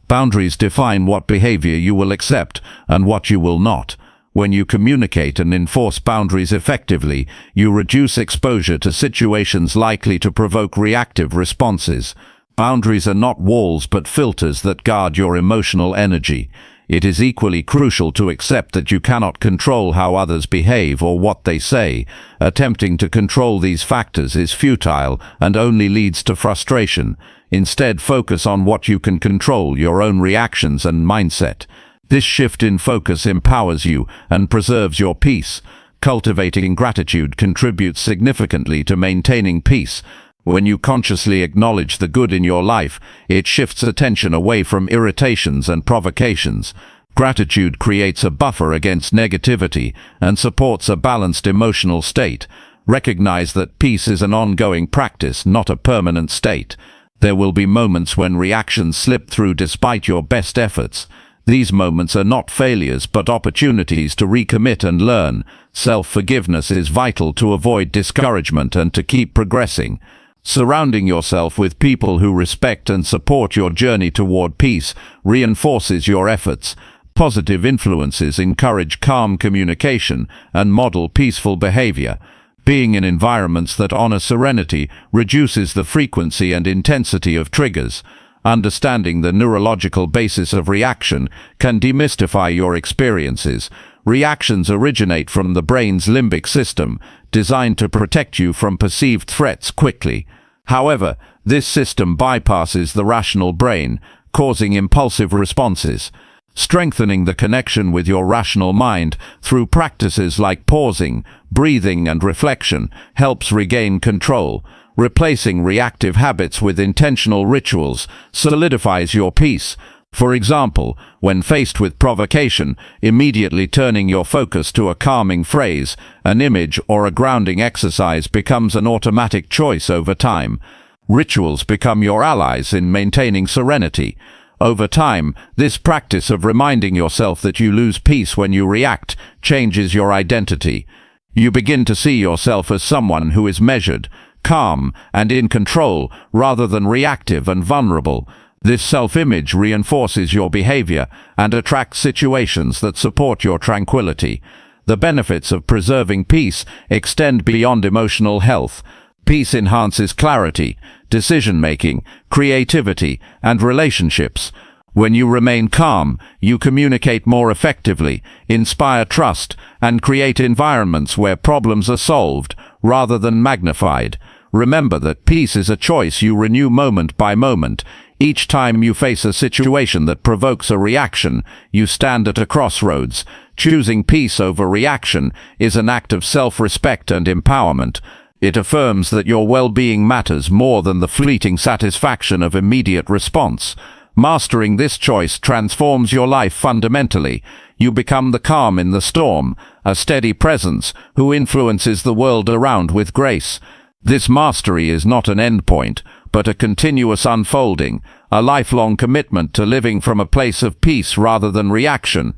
S1: Boundaries define what behavior you will accept and what you will not. When you communicate and enforce boundaries effectively, you reduce exposure to situations likely to provoke reactive responses. Boundaries are not walls but filters that guard your emotional energy. It is equally crucial to accept that you cannot control how others behave or what they say. Attempting to control these factors is futile and only leads to frustration. Instead, focus on what you can control, your own reactions and mindset. This shift in focus empowers you and preserves your peace. Cultivating gratitude contributes significantly to maintaining peace. When you consciously acknowledge the good in your life, it shifts attention away from irritations and provocations. Gratitude creates a buffer against negativity and supports a balanced emotional state. Recognize that peace is an ongoing practice, not a permanent state. There will be moments when reactions slip through despite your best efforts. These moments are not failures but opportunities to recommit and learn. Self-forgiveness is vital to avoid discouragement and to keep progressing. Surrounding yourself with people who respect and support your journey toward peace reinforces your efforts. Positive influences encourage calm communication and model peaceful behavior. Being in environments that honor serenity reduces the frequency and intensity of triggers. Understanding the neurological basis of reaction can demystify your experiences. Reactions originate from the brain's limbic system, designed to protect you from perceived threats quickly. However, this system bypasses the rational brain, causing impulsive responses. Strengthening the connection with your rational mind through practices like pausing, breathing and reflection helps regain control. Replacing reactive habits with intentional rituals solidifies your peace. For example, when faced with provocation, immediately turning your focus to a calming phrase, an image or a grounding exercise becomes an automatic choice over time. Rituals become your allies in maintaining serenity. Over time, this practice of reminding yourself that you lose peace when you react changes your identity. You begin to see yourself as someone who is measured, calm, and in control, rather than reactive and vulnerable. This self-image reinforces your behavior and attracts situations that support your tranquility. The benefits of preserving peace extend beyond emotional health. Peace enhances clarity, decision-making, creativity, and relationships. When you remain calm, you communicate more effectively, inspire trust, and create environments where problems are solved, rather than magnified. Remember that peace is a choice you renew moment by moment. Each time you face a situation that provokes a reaction, you stand at a crossroads. Choosing peace over reaction is an act of self-respect and empowerment. It affirms that your well-being matters more than the fleeting satisfaction of immediate response. Mastering this choice transforms your life fundamentally. You become the calm in the storm, a steady presence who influences the world around with grace. This mastery is not an endpoint, but a continuous unfolding, a lifelong commitment to living from a place of peace rather than reaction.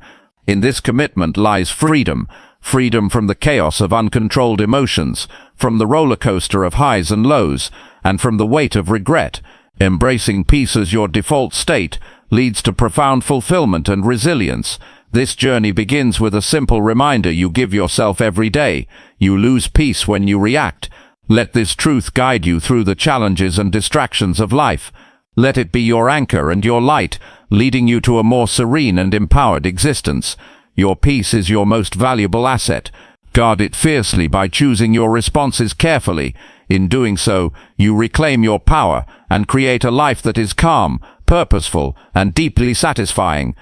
S1: In this commitment lies freedom, freedom from the chaos of uncontrolled emotions, from the roller coaster of highs and lows, and from the weight of regret. Embracing peace as your default state leads to profound fulfillment and resilience. This journey begins with a simple reminder you give yourself every day. You lose peace when you react. Let this truth guide you through the challenges and distractions of life. Let it be your anchor and your light, leading you to a more serene and empowered existence. Your peace is your most valuable asset. Guard it fiercely by choosing your responses carefully. In doing so, you reclaim your power and create a life that is calm, purposeful, and deeply satisfying.